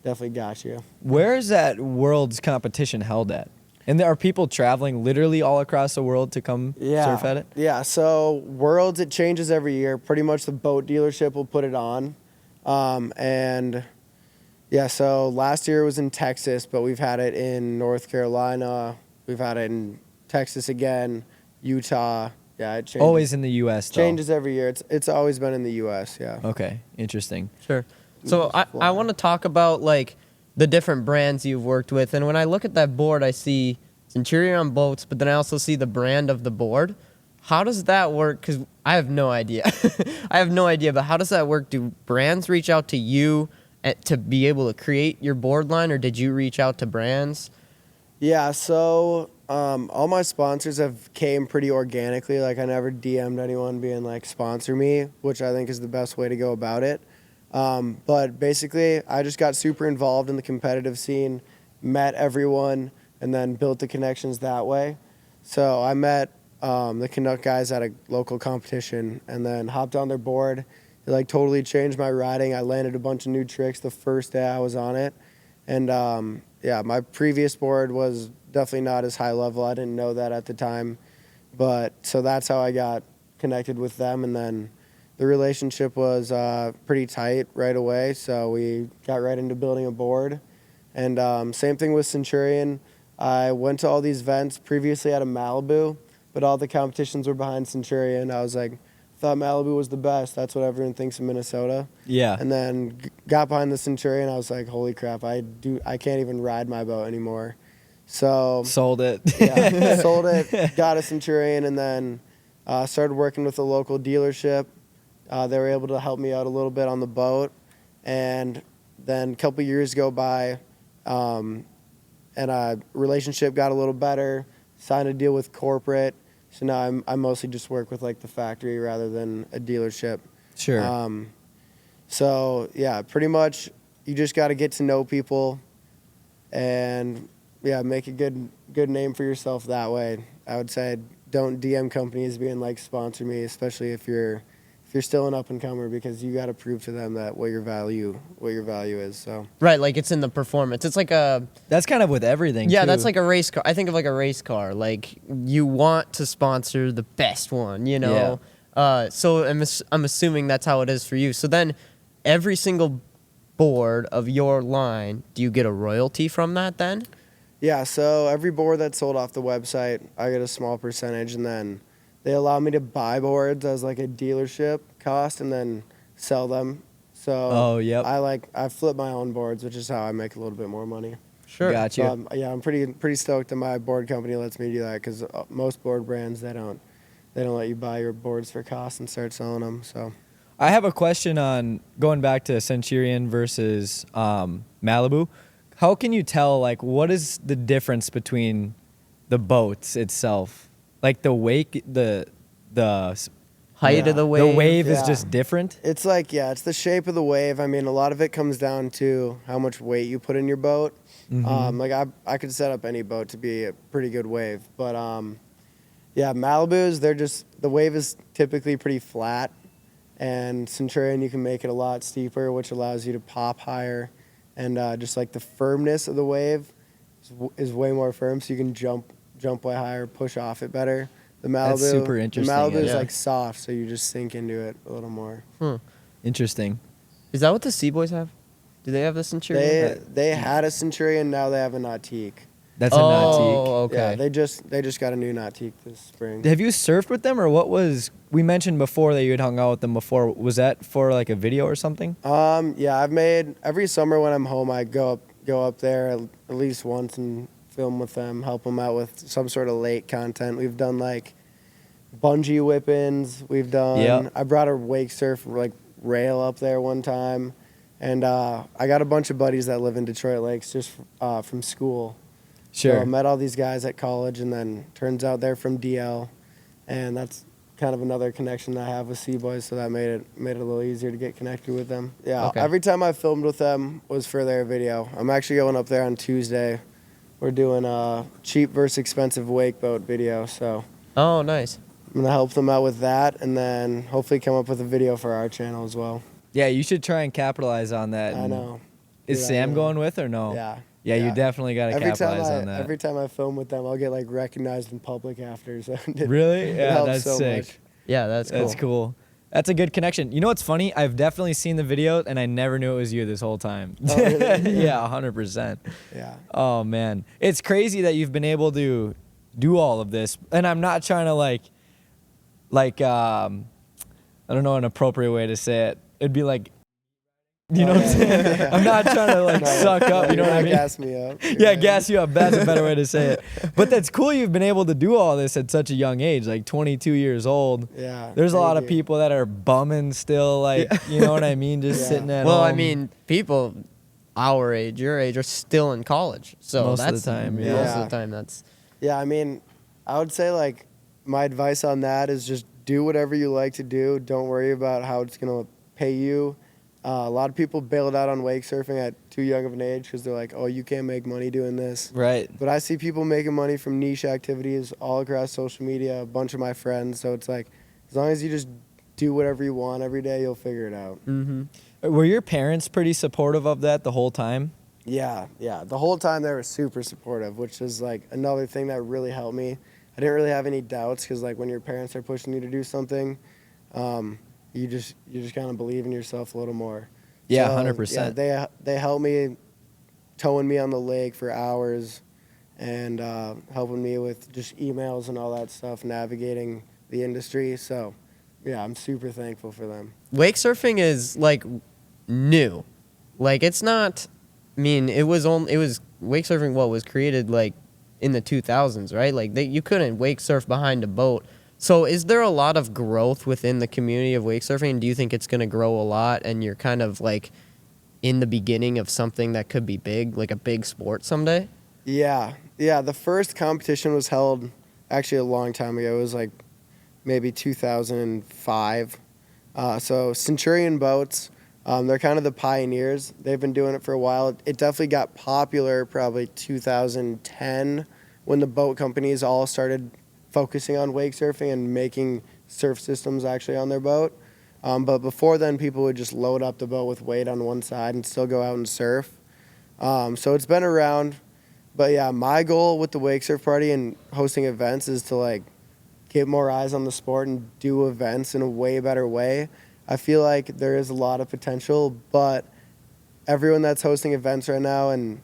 [SPEAKER 3] definitely got you.
[SPEAKER 1] Where is that Worlds competition held at? And there are people traveling literally all across the world to come surf at it?
[SPEAKER 3] Yeah, so Worlds, it changes every year. Pretty much the boat dealership will put it on. So last year it was in Texas, but we've had it in North Carolina. We've had it in Texas again, Utah. Yeah, it changes.
[SPEAKER 1] Always in the U.S. though.
[SPEAKER 3] Changes every year. It's always been in the U.S. Yeah.
[SPEAKER 1] Okay, interesting.
[SPEAKER 2] Sure. So I want to talk about like the different brands you've worked with, and when I look at that board, I see Centurion on boats, but then I also see the brand of the board. How does that work? Because I have no idea. I have no idea, but how does that work? Do brands reach out to you to be able to create your board line, or did you reach out to brands?
[SPEAKER 3] Yeah, so all my sponsors have came pretty organically. Like I never DM'd anyone being like, sponsor me, which I think is the best way to go about it. But basically, I just got super involved in the competitive scene, met everyone, and then built the connections that way. So I met the Canuck guys at a local competition and then hopped on their board. It like totally changed my riding. I landed a bunch of new tricks the first day I was on it. And my previous board was definitely not as high level. I didn't know that at the time. But so that's how I got connected with them. And then the relationship was pretty tight right away. So we got right into building a board. And same thing with Centurion. I went to all these events previously out of Malibu, but all the competitions were behind Centurion. I was like, thought Malibu was the best. That's what everyone thinks of Minnesota.
[SPEAKER 1] Yeah.
[SPEAKER 3] And then got behind the Centurion. I was like, holy crap, I can't even ride my boat anymore. So
[SPEAKER 1] sold it.
[SPEAKER 3] Yeah, sold it, got a Centurion, and then started working with a local dealership. They were able to help me out a little bit on the boat. And then a couple years go by, and a relationship got a little better, signed a deal with corporate. So now I mostly just work with like the factory rather than a dealership.
[SPEAKER 1] Sure.
[SPEAKER 3] So yeah, pretty much you just got to get to know people and make a good name for yourself that way. I would say don't DM companies being like sponsor me, especially if you're still an up and comer, because you got to prove to them that what your value is. So
[SPEAKER 2] Right, like it's in the performance. It's like a
[SPEAKER 1] That's kind of with everything.
[SPEAKER 2] yeah,
[SPEAKER 1] too.
[SPEAKER 2] that's like a race car. I think of like a race car. Like you want to sponsor the best one, you know. So I'm assuming that's how it is for you. So then, every single board of your line, do you get a royalty from that then?
[SPEAKER 3] yeah, so every board that's sold off the website, I get a small percentage, and then they allow me to buy boards as like a dealership cost and then sell them. So I flip my own boards, which is how I make a little bit more money.
[SPEAKER 2] Sure.
[SPEAKER 1] Gotcha.
[SPEAKER 3] So I'm pretty stoked that my board company lets me do that, because most board brands they don't let you buy your boards for cost and start selling them. So
[SPEAKER 1] I have a question on going back to Centurion versus Malibu. How can you tell, like, what is the difference between the boats itself? Like the wake, the
[SPEAKER 2] Height of the wave.
[SPEAKER 1] The wave is
[SPEAKER 3] Yeah.
[SPEAKER 1] just different.
[SPEAKER 3] it's like it's the shape of the wave. I mean, a lot of it comes down to how much weight you put in your boat. Like I could set up any boat to be a pretty good wave, but Malibus, the wave is typically pretty flat, and Centurion you can make it a lot steeper, which allows you to pop higher, and just like the firmness of the wave is way more firm, so you can jump way higher, push off it better. The Malibu,
[SPEAKER 1] That's super interesting,
[SPEAKER 3] The Malibu is
[SPEAKER 2] yeah.
[SPEAKER 3] like soft, so you just sink into it a little more.
[SPEAKER 1] Interesting.
[SPEAKER 2] Is that what the CboysTV have? Do they have the Centurion?
[SPEAKER 3] They had a Centurion, now they have a Nautique.
[SPEAKER 1] That's a Nautique.
[SPEAKER 2] Oh, okay.
[SPEAKER 3] Yeah, they just got a new Nautique this spring.
[SPEAKER 1] Have you surfed with them, or what was? We mentioned before that you had hung out with them before. Was that for like a video or something?
[SPEAKER 3] I've made every summer when I'm home, I go up there at least once and film with them, help them out with some sort of lake content. We've done like bungee whippings we've done.
[SPEAKER 1] Yep.
[SPEAKER 3] I brought a wake surf like rail up there one time, and I got a bunch of buddies that live in Detroit Lakes just from school.
[SPEAKER 1] Sure.
[SPEAKER 3] So I met all these guys at college, and then turns out they're from DL, and that's kind of another connection that I have with CBoys, so that made it a little easier to get connected with them. Yeah,
[SPEAKER 2] Okay.
[SPEAKER 3] every time I filmed with them was for their video. I'm actually going up there on Tuesday. We're doing a cheap versus expensive wake boat video, so
[SPEAKER 2] Oh, nice.
[SPEAKER 3] I'm gonna help them out with that, and then hopefully come up with a video for our channel as well.
[SPEAKER 1] Yeah, you should try and capitalize on that.
[SPEAKER 3] I know.
[SPEAKER 1] Is
[SPEAKER 3] Dude, I
[SPEAKER 1] Sam
[SPEAKER 3] know.
[SPEAKER 1] going with or no?
[SPEAKER 3] Yeah.
[SPEAKER 1] Yeah, you definitely got to capitalize on that.
[SPEAKER 3] Every time I film with them, I'll get like recognized in public after. So
[SPEAKER 1] Really?
[SPEAKER 3] it
[SPEAKER 1] Yeah,
[SPEAKER 3] helps
[SPEAKER 1] that's
[SPEAKER 3] so
[SPEAKER 1] sick.
[SPEAKER 3] much.
[SPEAKER 2] Yeah, that's cool.
[SPEAKER 1] That's cool. That's a good connection. You know what's funny? I've definitely seen the video, and I never knew it was you this whole time.
[SPEAKER 3] Oh, really?
[SPEAKER 1] Yeah, 100%.
[SPEAKER 3] Yeah.
[SPEAKER 1] Oh, man. It's crazy that you've been able to do all of this. And I'm not trying to, I don't know an appropriate way to say it. It'd be like, you know what I'm saying?
[SPEAKER 3] Yeah.
[SPEAKER 1] I'm not trying to, like, suck up. You know what I mean?
[SPEAKER 3] Gas me up.
[SPEAKER 1] Yeah, gas you up. That's a better way to say it. But that's cool you've been able to do all this at such a young age, like 22 years old.
[SPEAKER 3] Yeah.
[SPEAKER 1] There's a lot of
[SPEAKER 3] thank you.
[SPEAKER 1] people that are bumming still, like, you know what I mean? Just
[SPEAKER 3] Yeah.
[SPEAKER 1] sitting at
[SPEAKER 2] Well,
[SPEAKER 1] home.
[SPEAKER 2] I mean, people our age, your age, are still in college. So
[SPEAKER 1] Most of the
[SPEAKER 2] that's
[SPEAKER 1] time,
[SPEAKER 2] Most
[SPEAKER 3] yeah.
[SPEAKER 2] of the time, that's
[SPEAKER 3] Yeah, I mean, I would say like my advice on that is just do whatever you like to do. Don't worry about how it's gonna pay you. A lot of people bailed out on wake surfing at too young of an age because they're like, oh, you can't make money doing this.
[SPEAKER 1] right.
[SPEAKER 3] But I see people making money from niche activities all across social media, a bunch of my friends. So it's like, as long as you just do whatever you want every day, you'll figure it out.
[SPEAKER 1] Were your parents pretty supportive of that the whole time?
[SPEAKER 3] Yeah. The whole time they were super supportive, which is like another thing that really helped me. I didn't really have any doubts because like when your parents are pushing you to do something, you just kind of believe in yourself a little more.
[SPEAKER 1] Yeah,
[SPEAKER 3] So,
[SPEAKER 1] 100%.
[SPEAKER 3] Yeah, they helped me, towing me on the lake for hours, and helping me with just emails and all that stuff, navigating the industry. So, yeah, I'm super thankful for them.
[SPEAKER 2] wake surfing is like new. Like it's not. I mean, it was wake surfing. What was created like in the 2000s, right? Like you couldn't wake surf behind a boat. So is there a lot of growth within the community of wake surfing? Do you think it's going to grow a lot, and you're kind of like in the beginning of something that could be big, like a big sport someday?
[SPEAKER 3] Yeah. The first competition was held actually a long time ago. It was like maybe 2005. So Centurion Boats, they're kind of the pioneers. They've been doing it for a while. It definitely got popular probably 2010 when the boat companies all started focusing on wake surfing and making surf systems actually on their boat. But before then, people would just load up the boat with weight on one side and still go out and surf. So it's been around. But yeah, my goal with the wake surf party and hosting events is to like get more eyes on the sport and do events in a way better way. I feel like there is a lot of potential, but everyone that's hosting events right now and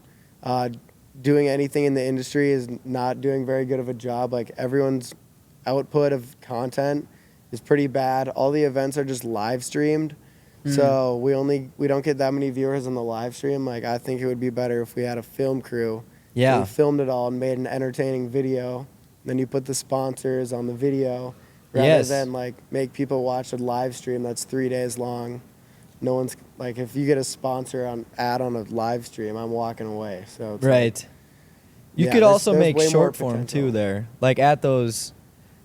[SPEAKER 3] doing anything in the industry is not doing very good of a job. Like everyone's output of content is pretty bad. All the events are just live streamed. So we don't get that many viewers on the live stream. Like I think it would be better if we had a film crew.
[SPEAKER 1] Yeah.
[SPEAKER 3] We filmed it all and made an entertaining video. Then you put the sponsors on the video rather
[SPEAKER 1] Yes.
[SPEAKER 3] than like make people watch a live stream that's 3 days long. No one's like, if you get a sponsor ad on a live stream, I'm walking away. So it's
[SPEAKER 1] Right. You
[SPEAKER 3] Yeah,
[SPEAKER 1] could
[SPEAKER 3] there's-
[SPEAKER 1] also
[SPEAKER 3] there's
[SPEAKER 1] make
[SPEAKER 3] way more
[SPEAKER 1] short form
[SPEAKER 3] potential.
[SPEAKER 1] too there. Like at those,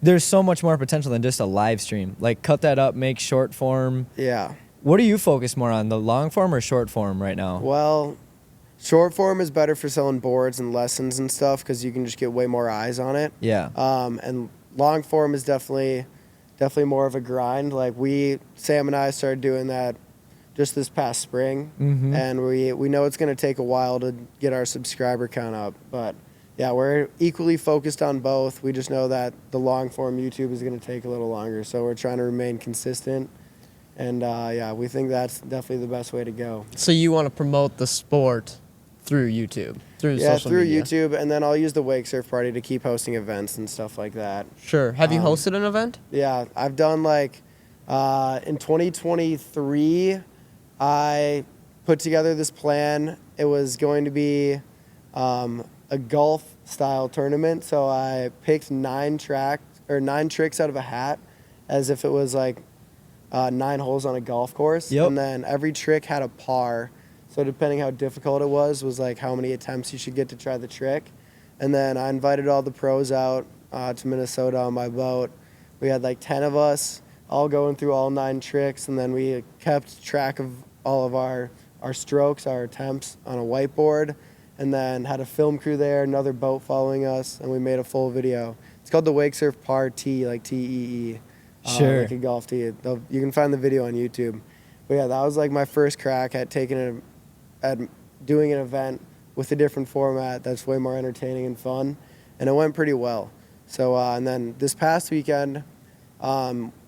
[SPEAKER 1] there's so much more potential than just a live stream. Like cut that up, make short form.
[SPEAKER 3] yeah.
[SPEAKER 1] What do you focus more on, the long form or short form right now?
[SPEAKER 3] Well, short form is better for selling boards and lessons and stuff because you can just get way more eyes on it.
[SPEAKER 1] Yeah.
[SPEAKER 3] And long form is definitely more of a grind. Like Sam and I started doing that just this past spring, and we know it's going to take a while to get our subscriber count up. But yeah, we're equally focused on both. We just know that the long form YouTube is going to take a little longer, so we're trying to remain consistent. And yeah, we think that's definitely the best way to go.
[SPEAKER 2] So you want to promote the sport through YouTube, through
[SPEAKER 3] Yeah,
[SPEAKER 2] social
[SPEAKER 3] through
[SPEAKER 2] media?
[SPEAKER 3] YouTube, and then I'll use the wake surf party to keep hosting events and stuff like that.
[SPEAKER 2] Sure. Have you hosted an event?
[SPEAKER 3] Yeah, I've done like in 2023, I put together this plan. It was going to be a golf style tournament. So I picked 9 tracks or 9 tricks out of a hat, as if it was like 9 holes on a golf course.
[SPEAKER 1] Yep.
[SPEAKER 3] And then every trick had a par. So depending how difficult it was like how many attempts you should get to try the trick. And then I invited all the pros out to Minnesota on my boat. We had like 10 of us all going through all 9 tricks, and then we kept track of all of our strokes, our attempts on a whiteboard, and then had a film crew there, another boat following us, and we made a full video. It's called the Wake Surf Par T, like Tee.
[SPEAKER 1] Sure.
[SPEAKER 3] Like a golf tee. You can find the video on YouTube. But yeah, that was like my first crack at doing an event with a different format that's way more entertaining and fun, and it went pretty well. So and then this past weekend,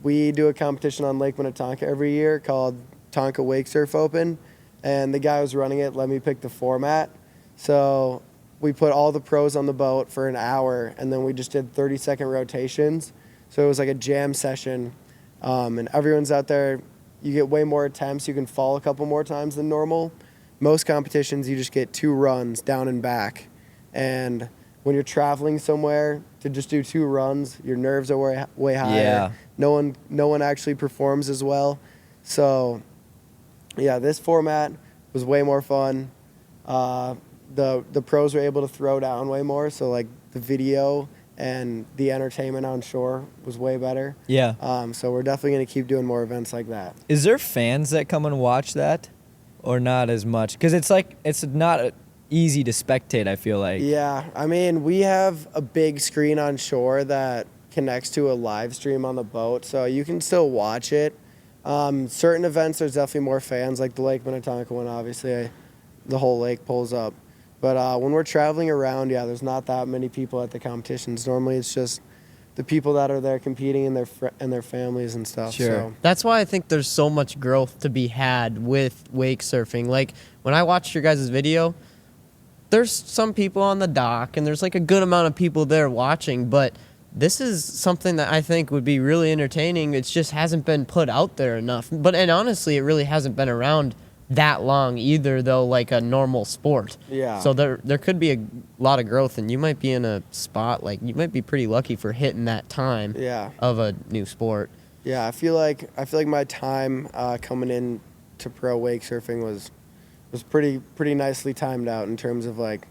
[SPEAKER 3] we do a competition on Lake Minnetonka every year called Tonka Wake Surf Open, and the guy who's running it let me pick the format. So we put all the pros on the boat for an hour, and then we just did 30-second rotations. So it was like a jam session, and everyone's out there. You get way more attempts. You can fall a couple more times than normal. Most competitions, you just get 2 runs down and back. And when you're traveling somewhere, to just do 2 runs, your nerves are way higher.
[SPEAKER 1] Yeah.
[SPEAKER 3] No one actually performs as well. So, yeah, this format was way more fun. The pros were able to throw down way more. So, like, the video and the entertainment on shore was way better.
[SPEAKER 1] Yeah.
[SPEAKER 3] So we're definitely going to keep doing more events like that.
[SPEAKER 1] Is there fans that come and watch that, or not as much? Because it's not easy to spectate, I feel like.
[SPEAKER 3] Yeah, I mean, we have a big screen on shore that connects to a live stream on the boat, so you can still watch it. Certain events, there's definitely more fans, like the Lake Minnetonka one, obviously. The whole lake pulls up. But when we're traveling around, yeah, there's not that many people at the competitions. Normally it's just the people that are there competing and their families and stuff.
[SPEAKER 1] Sure.
[SPEAKER 3] So.
[SPEAKER 2] That's why I think there's so much growth to be had with wake surfing. Like, when I watched your guys' video, there's some people on the dock, and there's like a good amount of people there watching, but this is something that I think would be really entertaining. It just hasn't been put out there enough. And honestly, it really hasn't been around that long either, though, like a normal sport.
[SPEAKER 3] Yeah.
[SPEAKER 2] So there could be a lot of growth, and you might be in a spot, like, you might be pretty lucky for hitting that time
[SPEAKER 3] Yeah.
[SPEAKER 2] of a new sport.
[SPEAKER 3] Yeah, I feel like my time coming in to pro wake surfing was pretty nicely timed out in terms of like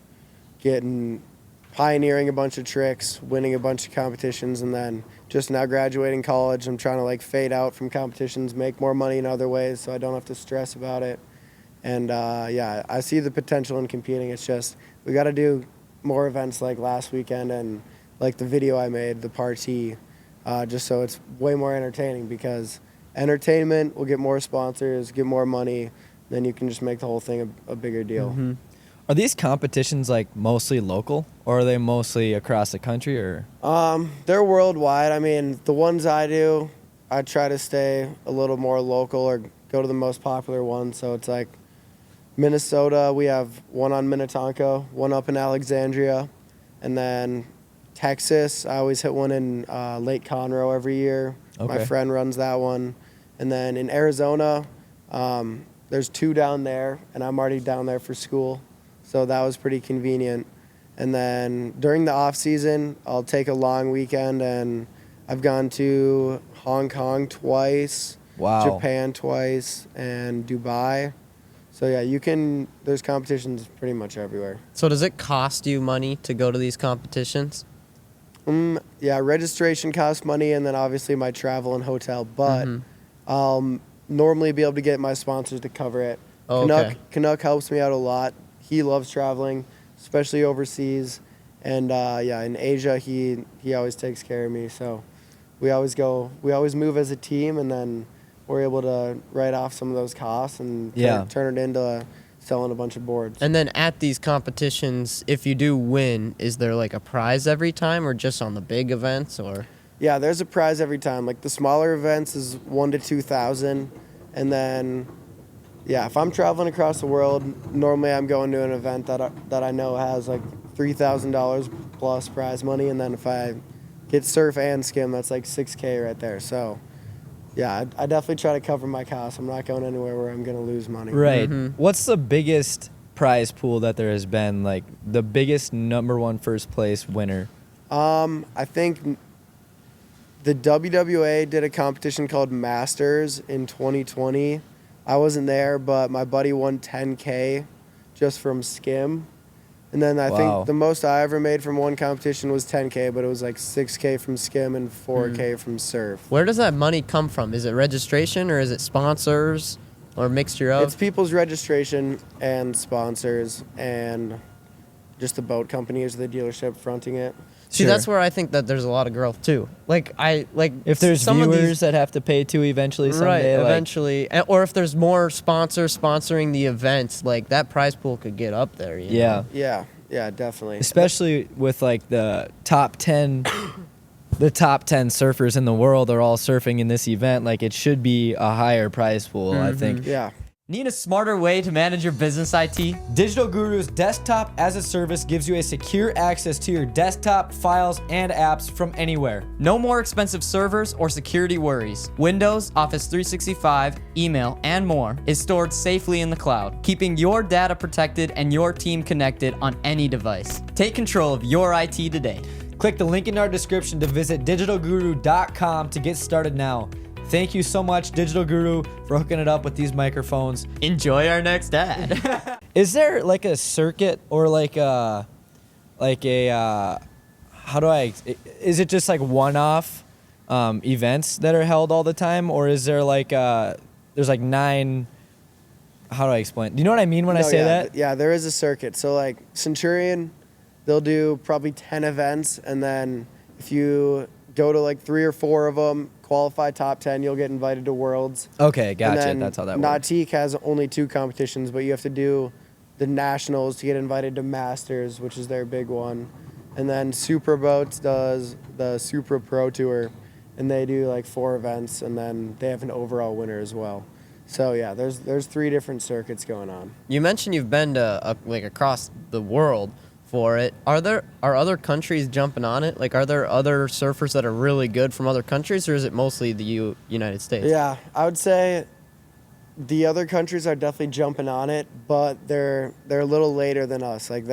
[SPEAKER 3] pioneering a bunch of tricks, winning a bunch of competitions, and then just now graduating college. I'm trying to like fade out from competitions, make more money in other ways so I don't have to stress about it. And yeah, I see the potential in competing. It's just we got to do more events like last weekend and like the video I made, the party, just so it's way more entertaining, because entertainment will get more sponsors, get more money, then you can just make the whole thing a bigger deal.
[SPEAKER 2] Mm-hmm.
[SPEAKER 1] Are these competitions like mostly local, or are they mostly across the country, or?
[SPEAKER 3] They're worldwide. I mean, the ones I do, I try to stay a little more local or go to the most popular ones. So it's like Minnesota, we have one on Minnetonka, one up in Alexandria, and then Texas, I always hit one in Lake Conroe every year.
[SPEAKER 1] Okay.
[SPEAKER 3] My friend runs that one. And then in Arizona, there's 2 down there, and I'm already down there for school. So that was pretty convenient. And then during the off season, I'll take a long weekend, and I've gone to Hong Kong twice,
[SPEAKER 1] Wow.
[SPEAKER 3] Japan twice, and Dubai. So yeah, there's competitions pretty much everywhere.
[SPEAKER 2] So does it cost you money to go to these competitions?
[SPEAKER 3] Yeah, registration costs money, and then obviously my travel and hotel, but I'll normally be able to get my sponsors to cover it.
[SPEAKER 2] Oh, okay.
[SPEAKER 3] Canuck helps me out a lot. He loves traveling, especially overseas. And yeah, in Asia, he always takes care of me. So we always move as a team, and then we're able to write off some of those costs and turn it into selling a bunch of boards.
[SPEAKER 2] And then at these competitions, if you do win, is there like a prize every time, or just on the big events, or?
[SPEAKER 3] Yeah, there's a prize every time. Like the smaller events is 1,000 to 2,000, and then yeah, if I'm traveling across the world, normally I'm going to an event that I know has like $3,000 plus prize money, and then if I get surf and skim, that's like $6K right there. So yeah, I definitely try to cover my costs. I'm not going anywhere where I'm going to lose money.
[SPEAKER 1] Right. What's the biggest prize pool that there has been? Like the biggest number 1 first place winner?
[SPEAKER 3] I think The WWA did a competition called Masters in 2020. I wasn't there, but my buddy won 10K just from skim. And then I
[SPEAKER 1] Wow.
[SPEAKER 3] think the most I ever made from one competition was 10K, but it was like 6K from skim and 4K from surf.
[SPEAKER 2] Where does that money come from? Is it registration or is it sponsors or a mixture of?
[SPEAKER 3] It's people's registration and sponsors and just the boat company is the dealership fronting it.
[SPEAKER 2] See,
[SPEAKER 1] Sure.
[SPEAKER 2] that's where I think that there's a lot of growth too. Like
[SPEAKER 1] If there's
[SPEAKER 2] some of
[SPEAKER 1] viewers
[SPEAKER 2] these,
[SPEAKER 1] that have to pay too eventually
[SPEAKER 2] right,
[SPEAKER 1] someday, like,
[SPEAKER 2] eventually, or if there's more sponsors sponsoring the events, like that prize pool could get up there. You
[SPEAKER 1] yeah.
[SPEAKER 2] know?
[SPEAKER 3] Yeah, definitely.
[SPEAKER 1] Especially with like the top 10 surfers in the world are all surfing in this event, like it should be a higher prize pool, I think.
[SPEAKER 3] Yeah.
[SPEAKER 4] Need a smarter way to manage your business IT?
[SPEAKER 1] Digital Guru's Desktop as a Service gives you a secure access to your desktop, files, and apps from anywhere.
[SPEAKER 4] No more expensive servers or security worries. Windows, Office 365, email, and more is stored safely in the cloud, keeping your data protected and your team connected on any device. Take control of your IT today.
[SPEAKER 1] Click the link in our description to visit digitalguru.com to get started now. Thank you so much, Digital Guru, for hooking it up with these microphones.
[SPEAKER 4] Enjoy our next ad.
[SPEAKER 1] Is there like a circuit or like a how do I, is it just like one-off events that are held all the time, or is there like there's like 9, how do I explain? Do you know what I mean when I
[SPEAKER 3] No,
[SPEAKER 1] say
[SPEAKER 3] yeah,
[SPEAKER 1] that?
[SPEAKER 3] Yeah, there is a circuit. So like Centurion, they'll do probably 10 events, and then if you go to like 3 or 4 of them, qualify top 10, you'll get invited to Worlds.
[SPEAKER 1] Okay, gotcha.
[SPEAKER 3] And then
[SPEAKER 1] That's how that works.
[SPEAKER 3] Nautique has only 2 competitions, but you have to do the Nationals to get invited to Masters, which is their big one. And then Superboats does the Supra Pro Tour, and they do like 4 events, and then they have an overall winner as well. So yeah, there's 3 different circuits going on.
[SPEAKER 2] You mentioned you've been to like across the world for it. Are other countries jumping on it? Like, are there other surfers that are really good from other countries, or is it mostly the United States?
[SPEAKER 3] Yeah, I would say the other countries are definitely jumping on it, but they're a little later than us. Like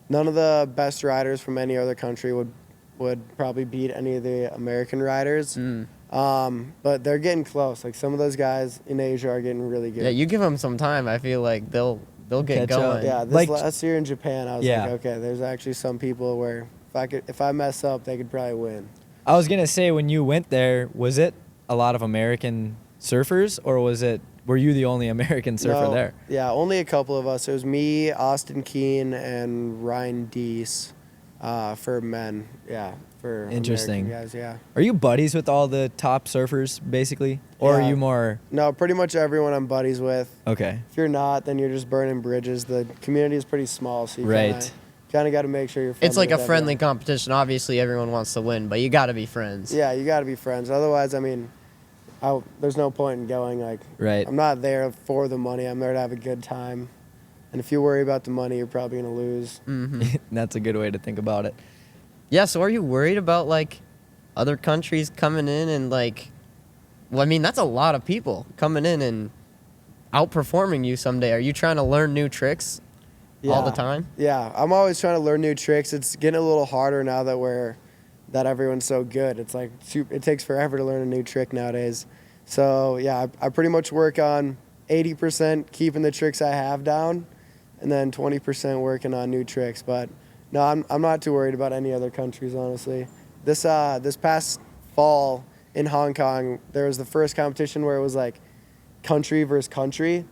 [SPEAKER 3] none of the best riders from any other country would probably beat any of the American riders. But they're getting close. Like some of those guys in Asia are getting really good.
[SPEAKER 2] Yeah, you give them some time, I feel like they'll get
[SPEAKER 1] Catch up.
[SPEAKER 2] going.
[SPEAKER 3] Yeah, this
[SPEAKER 1] Like-
[SPEAKER 3] last year in Japan, I was
[SPEAKER 1] Yeah.
[SPEAKER 3] like, okay, there's actually some people where if I mess up, they could probably win.
[SPEAKER 1] I was gonna say, when you went there, was it a lot of American surfers, or were you the only American surfer
[SPEAKER 3] No,
[SPEAKER 1] there?
[SPEAKER 3] Yeah, only a couple of us. It was me, Austin Keene, and Ryan Deese for men. Yeah, for
[SPEAKER 1] Interesting.
[SPEAKER 3] American guys. Yeah.
[SPEAKER 1] Are you buddies with all the top surfers, basically, or are
[SPEAKER 3] Yeah.
[SPEAKER 1] you more
[SPEAKER 3] No, pretty much everyone I'm buddies with.
[SPEAKER 1] okay?
[SPEAKER 3] If you're not, then you're just burning bridges. The community is pretty small, so you
[SPEAKER 1] Right.
[SPEAKER 3] kind of got to make sure you're friendly
[SPEAKER 2] It's like a
[SPEAKER 3] with
[SPEAKER 2] friendly
[SPEAKER 3] everyone.
[SPEAKER 2] competition. Obviously, everyone wants to win, but you got to be friends.
[SPEAKER 3] Yeah, you got to be friends. Otherwise, I mean, there's no point in going. Like,
[SPEAKER 1] Right.
[SPEAKER 3] I'm not there for the money. I'm there to have a good time. And if you worry about the money, you're probably going to lose.
[SPEAKER 1] That's a good way to think about it.
[SPEAKER 2] Yeah, so are you worried about, like, other countries coming in and, like, well, I mean, that's a lot of people coming in and outperforming you someday. Are you trying to learn new tricks all the
[SPEAKER 3] Yeah.
[SPEAKER 2] time?
[SPEAKER 3] Yeah, I'm always trying to learn new tricks. It's getting a little harder now that everyone's so good. It's like it takes forever to learn a new trick nowadays. So yeah, I pretty much work on 80% keeping the tricks I have down, and then 20% working on new tricks. But no, I'm not too worried about any other countries, honestly. This past fall in Hong Kong, there was the first competition where it was like country versus country.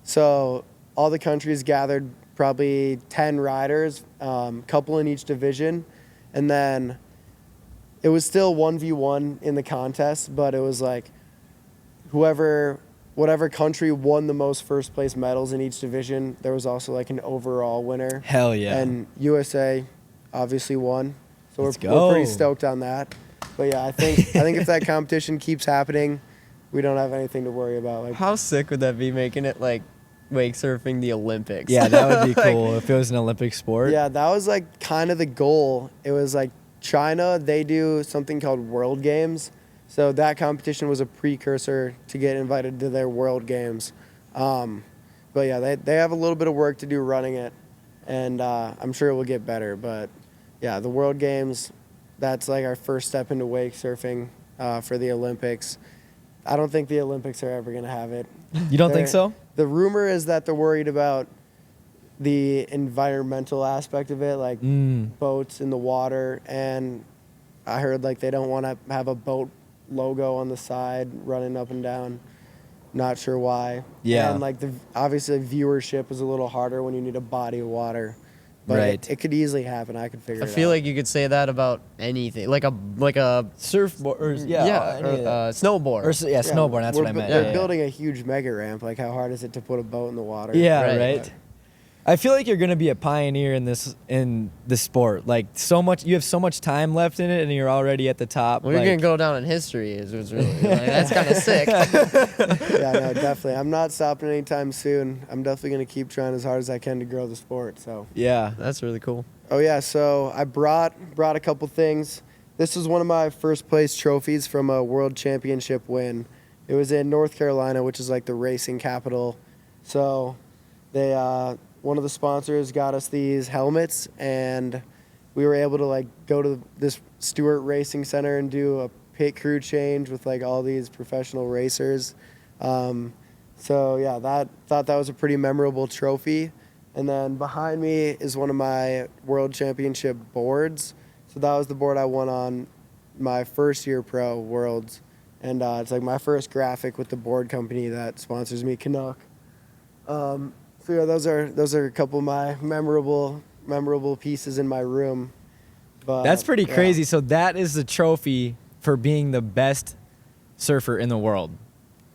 [SPEAKER 3] So all the countries gathered probably 10 riders, couple in each division, and then it was still 1v1 in the contest, but it was like whatever country won the most first place medals in each division, there was also like an overall winner.
[SPEAKER 1] Hell yeah.
[SPEAKER 3] And USA obviously won. So
[SPEAKER 1] Let's
[SPEAKER 3] we're pretty
[SPEAKER 1] go.
[SPEAKER 3] stoked on that. But yeah, I think if that competition keeps happening, we don't have anything to worry about. Like,
[SPEAKER 2] How sick would that be, making it, like, wake surfing the Olympics?
[SPEAKER 1] Yeah, that would be
[SPEAKER 2] Like,
[SPEAKER 1] cool if it was an Olympic sport.
[SPEAKER 3] yeah, that was like kind of the goal. It was like China, they do something called World Games. So that competition was a precursor to get invited to their World Games. But yeah, they have a little bit of work to do running it, and I'm sure it will get better. But yeah, the World Games, that's like our first step into wake surfing for the Olympics. I don't think the Olympics are ever going to have it.
[SPEAKER 1] You don't think so?
[SPEAKER 3] The rumor is that they're worried about the environmental aspect of it, like boats in the water. And I heard like they don't want to have a boat logo on the side running up and down. Not sure why.
[SPEAKER 1] Yeah.
[SPEAKER 3] And like obviously viewership is a little harder when you need a body of water. But
[SPEAKER 1] Right.
[SPEAKER 3] it could easily happen. I could figure
[SPEAKER 2] I
[SPEAKER 3] it out.
[SPEAKER 2] feel like you could say that about anything, like a
[SPEAKER 1] Surfboard, or,
[SPEAKER 2] snowboard.
[SPEAKER 1] snowboard. That's what I meant.
[SPEAKER 3] They're
[SPEAKER 1] Yeah.
[SPEAKER 3] building a huge mega ramp. Like, how hard is it to put a boat in the water?
[SPEAKER 1] Yeah,
[SPEAKER 2] Right.
[SPEAKER 1] right. I feel like you're gonna be a pioneer in this sport. Like you have so much time left in it, and you're already at the top.
[SPEAKER 2] Well, you're
[SPEAKER 1] like,
[SPEAKER 2] gonna go down in history. Is really like, that's kind of sick.
[SPEAKER 3] Yeah, no, definitely. I'm not stopping anytime soon. I'm definitely going to keep trying as hard as I can to grow the sport. So.
[SPEAKER 1] Yeah.
[SPEAKER 2] That's really cool.
[SPEAKER 3] Oh yeah, so I brought a couple things. This was one of my first place trophies from a world championship win. It was in North Carolina, which is like the racing capital. So they one of the sponsors got us these helmets, and we were able to like go to this Stewart Racing Center and do a pit crew change with like all these professional racers. So yeah, thought that was a pretty memorable trophy. And then behind me is one of my world championship boards. So that was the board I won on my first year pro worlds. And it's like my first graphic with the board company that sponsors me, Canuck. So yeah, those are a couple of my memorable pieces in my room. But
[SPEAKER 1] That's pretty
[SPEAKER 3] yeah.
[SPEAKER 1] crazy. So that is the trophy for being the best surfer in the world.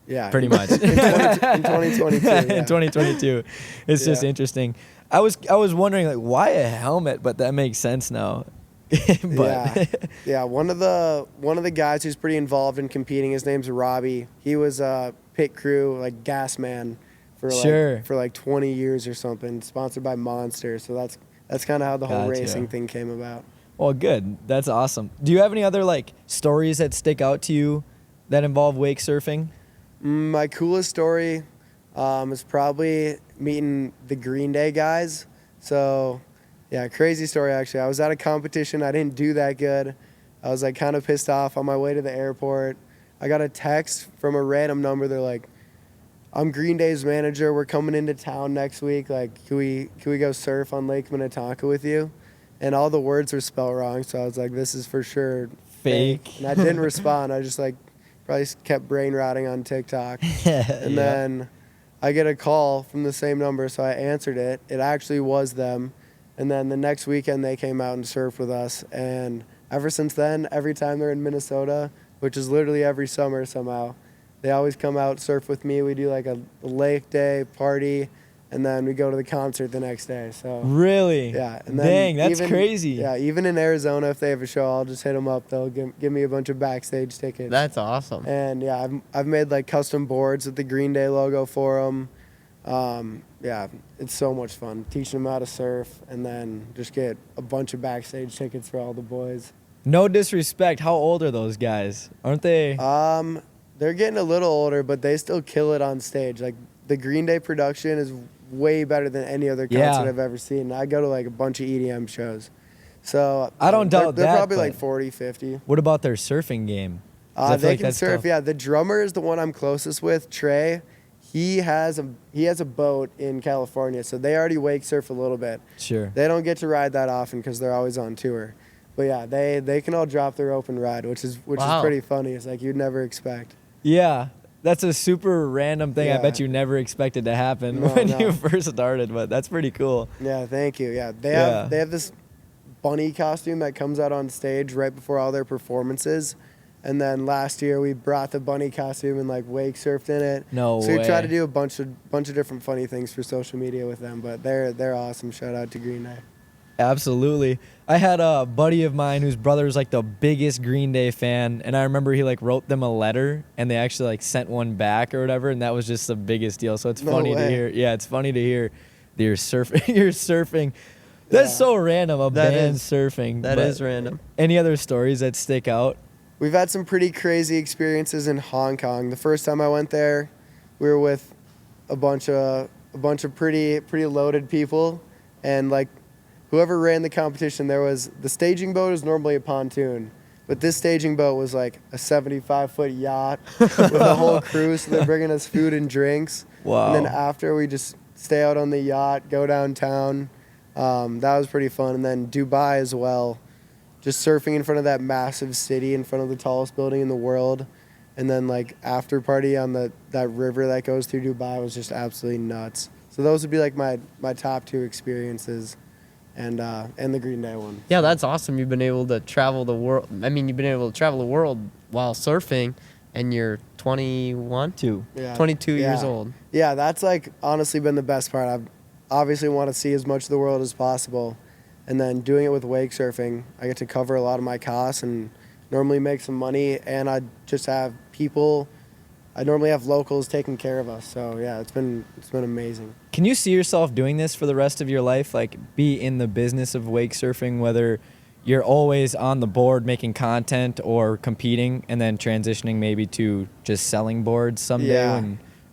[SPEAKER 3] Yeah,
[SPEAKER 1] Pretty much.
[SPEAKER 3] in 2022. Yeah.
[SPEAKER 1] In 2022. It's just
[SPEAKER 3] Yeah.
[SPEAKER 1] interesting. I was wondering like why a helmet, but that makes sense now. But
[SPEAKER 3] Yeah. One of the guys who's pretty involved in competing, his name's Robbie. He was a pit crew, like gas man for like 20 years or something, sponsored by Monster. So that's kind of how the whole
[SPEAKER 1] Gotcha.
[SPEAKER 3] racing thing came about.
[SPEAKER 1] Well, good. That's awesome. Do you have any other like stories that stick out to you that involve wake surfing?
[SPEAKER 3] My coolest story is probably meeting the Green Day guys. So, yeah, crazy story actually. I was at a competition. I didn't do that good. I was like kind of pissed off on my way to the airport. I got a text from a random number. They're like, "I'm Green Day's manager. We're coming into town next week. Like, can we go surf on Lake Minnetonka with you?" And all the words were spelled wrong. So I was like, "This is for sure
[SPEAKER 1] Fake.
[SPEAKER 3] And I didn't respond. I just like probably kept brain rotting on TikTok. And then I get a call from the same number, so I answered it. It actually was them. And then the next weekend they came out and surfed with us. And ever since then, every time they're in Minnesota, which is literally every summer somehow, they always come out, surf with me. We do like a lake day party, and then we go to the concert the next day. So
[SPEAKER 1] Really?
[SPEAKER 3] yeah, and then
[SPEAKER 1] Dang, that's
[SPEAKER 3] even,
[SPEAKER 1] crazy.
[SPEAKER 3] Yeah, even in Arizona, if they have a show, I'll just hit them up. They'll give me a bunch of backstage tickets.
[SPEAKER 2] That's awesome.
[SPEAKER 3] And yeah, I've made like custom boards with the Green Day logo for them. Yeah, it's so much fun teaching them how to surf, and then just get a bunch of backstage tickets for all the boys.
[SPEAKER 1] No disrespect. How old are those guys? Aren't they?
[SPEAKER 3] They're getting a little older, but they still kill it on stage. Like the Green Day production is way better than any other concert
[SPEAKER 1] Yeah.
[SPEAKER 3] I've ever seen. I go to like a bunch of EDM shows. So
[SPEAKER 1] I don't doubt
[SPEAKER 3] they're
[SPEAKER 1] that,
[SPEAKER 3] probably like
[SPEAKER 1] but
[SPEAKER 3] 40, 50.
[SPEAKER 1] What about their surfing game? 'Cause I feel
[SPEAKER 3] They
[SPEAKER 1] like
[SPEAKER 3] can
[SPEAKER 1] that's
[SPEAKER 3] surf.
[SPEAKER 1] tough.
[SPEAKER 3] Yeah, the drummer is the one I'm closest with, Trey. He has a boat in California, so they already wake surf a little bit.
[SPEAKER 1] Sure.
[SPEAKER 3] They don't get to ride that often because they're always on tour. But yeah, they can all drop their open ride, which is
[SPEAKER 2] Wow.
[SPEAKER 3] pretty funny. It's like you'd never expect.
[SPEAKER 1] Yeah. That's a super random thing. I
[SPEAKER 3] Yeah.
[SPEAKER 1] bet you never expected to happen
[SPEAKER 3] No,
[SPEAKER 1] when
[SPEAKER 3] no.
[SPEAKER 1] you first started, but that's pretty cool.
[SPEAKER 3] Yeah, thank you. Yeah,
[SPEAKER 1] Yeah.
[SPEAKER 3] they have this bunny costume that comes out on stage right before all their performances. And then last year we brought the bunny costume and like wake surfed in it.
[SPEAKER 1] No
[SPEAKER 3] So we try
[SPEAKER 1] way.
[SPEAKER 3] to do a bunch of different funny things for social media with them, but they're awesome. Shout out to Green Day.
[SPEAKER 1] Absolutely. I had a buddy of mine whose brother was like the biggest Green Day fan, and I remember he like wrote them a letter, and they actually like sent one back or whatever, and that was just the biggest deal. So it's
[SPEAKER 3] No
[SPEAKER 1] funny to
[SPEAKER 3] way.
[SPEAKER 1] hear. Yeah, it's funny to hear that you're surfing. You're surfing. That's
[SPEAKER 3] Yeah.
[SPEAKER 1] so random. A
[SPEAKER 2] That
[SPEAKER 1] band
[SPEAKER 2] is-
[SPEAKER 1] surfing.
[SPEAKER 2] That
[SPEAKER 1] but
[SPEAKER 2] is random.
[SPEAKER 1] Any other stories that stick out?
[SPEAKER 3] We've had some pretty crazy experiences in Hong Kong. The first time I went there, we were with a bunch of pretty loaded people, and like whoever ran the competition, the staging boat is normally a pontoon, but this staging boat was like a 75-foot yacht with a whole crew. So they're bringing us food and drinks.
[SPEAKER 1] Wow.
[SPEAKER 3] And then after, we just stay out on the yacht, go downtown. That was pretty fun. And then Dubai as well, just surfing in front of that massive city, in front of the tallest building in the world. And then like after party on that river that goes through Dubai was just absolutely nuts. So those would be like my top 2 experiences, and the Green Day one.
[SPEAKER 2] Yeah, that's awesome. You've been able to travel the world. I mean, you've been able to travel the world while surfing, and you're 21? 22 years old.
[SPEAKER 3] Yeah, that's like honestly been the best part. I've obviously want to see as much of the world as possible. And then doing it with wake surfing, I get to cover a lot of my costs and normally make some money. And I just have people, I normally have locals taking care of us. So yeah, it's been amazing.
[SPEAKER 1] Can you see yourself doing this for the rest of your life? Like be in the business of wake surfing, whether you're always on the board making content or competing, and then transitioning maybe to just selling boards someday?
[SPEAKER 3] Yeah.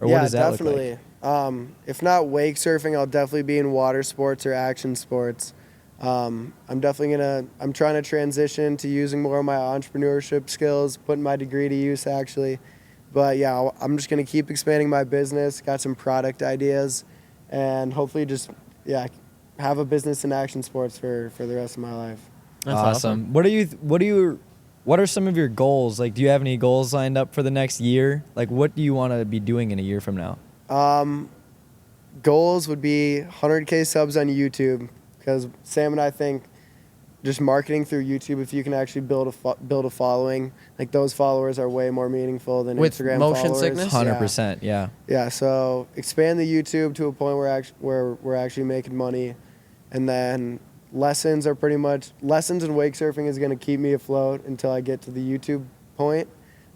[SPEAKER 1] Or what does that
[SPEAKER 3] definitely.
[SPEAKER 1] look like?
[SPEAKER 3] If not wake surfing, I'll definitely be in water sports or action sports. I'm trying to transition to using more of my entrepreneurship skills, putting my degree to use actually. But yeah, I'm just going to keep expanding my business, got some product ideas, and hopefully just, have a business in action sports for the rest of my life.
[SPEAKER 2] That's
[SPEAKER 1] awesome. What are some of your goals? Like, do you have any goals lined up for the next year? Like, what do you want to be doing in a year from now?
[SPEAKER 3] Goals would be 100K subs on YouTube, because Sam and I think just marketing through YouTube, if you can actually build a following, like those followers are way more meaningful than
[SPEAKER 2] With
[SPEAKER 3] Instagram
[SPEAKER 2] motion
[SPEAKER 3] followers.
[SPEAKER 2] sickness?
[SPEAKER 1] 100%, yeah.
[SPEAKER 3] Yeah, so expand the YouTube to a point where we're actually making money, and then lessons and wake surfing is going to keep me afloat until I get to the YouTube point.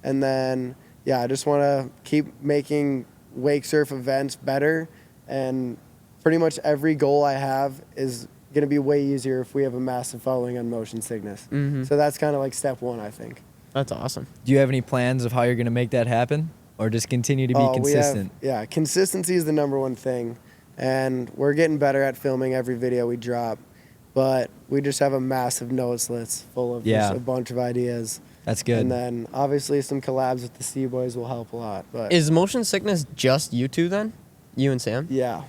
[SPEAKER 3] And then I just want to keep making wake surf events better, and pretty much every goal I have is going to be way easier if we have a massive following on motion sickness.
[SPEAKER 2] Mm-hmm.
[SPEAKER 3] So that's kind of like step 1, I think.
[SPEAKER 2] That's awesome.
[SPEAKER 1] Do you have any plans of how you're going to make that happen? Or just continue to be consistent?
[SPEAKER 3] Consistency is the number one thing. And we're getting better at filming every video we drop. But we just have a massive notes list full of just a bunch of ideas.
[SPEAKER 1] That's good.
[SPEAKER 3] And then obviously some collabs with the CBoys will help a lot. But
[SPEAKER 2] Is motion sickness just you two then? You and Sam?
[SPEAKER 3] Yeah,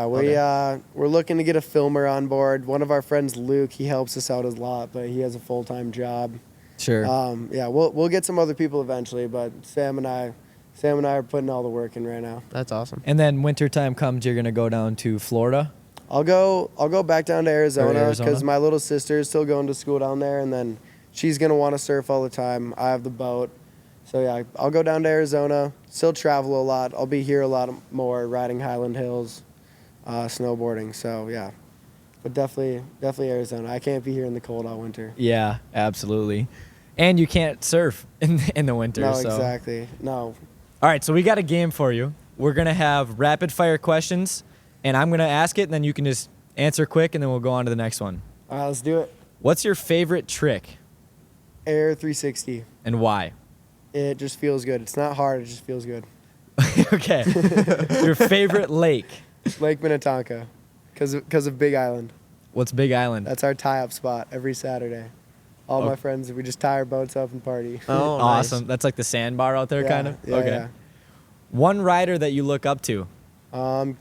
[SPEAKER 3] we're looking to get a filmer on board. One of our friends, Luke, he helps us out a lot, but he has a full-time job.
[SPEAKER 1] Sure.
[SPEAKER 3] We'll get some other people eventually, but Sam and I are putting all the work in right now.
[SPEAKER 2] That's awesome.
[SPEAKER 1] And then wintertime comes, you're going to go down to Florida?
[SPEAKER 3] I'll go back down to Arizona
[SPEAKER 1] Arizona?
[SPEAKER 3] because my little sister is still going to school down there, and then she's going to want to surf all the time. I have the boat. So yeah, I'll go down to Arizona, still travel a lot. I'll be here a lot more, riding Highland Hills, snowboarding. So yeah, but definitely Arizona. I can't be here in the cold all winter.
[SPEAKER 1] Yeah, absolutely. And you can't surf in the winter.
[SPEAKER 3] No,
[SPEAKER 1] so.
[SPEAKER 3] exactly. No.
[SPEAKER 1] All right, so we got a game for you. We're going to have rapid fire questions, and I'm going to ask it, and then you can just answer quick, and then we'll go on to the next one.
[SPEAKER 3] All right, let's do it.
[SPEAKER 1] What's your favorite trick
[SPEAKER 3] Air 360.
[SPEAKER 1] and why?
[SPEAKER 3] It just feels good. It's not hard. It just feels good.
[SPEAKER 1] Okay. Your favorite lake?
[SPEAKER 3] Lake Minnetonka, because of Big Island.
[SPEAKER 1] What's Big Island?
[SPEAKER 3] That's our tie-up spot every Saturday. All my friends, we just tie our boats up and party.
[SPEAKER 2] Oh,
[SPEAKER 1] Awesome.
[SPEAKER 2] nice.
[SPEAKER 1] That's like the sandbar out there,
[SPEAKER 3] Yeah,
[SPEAKER 1] kind of?
[SPEAKER 3] yeah,
[SPEAKER 1] Okay.
[SPEAKER 3] yeah.
[SPEAKER 1] One rider that you look up to?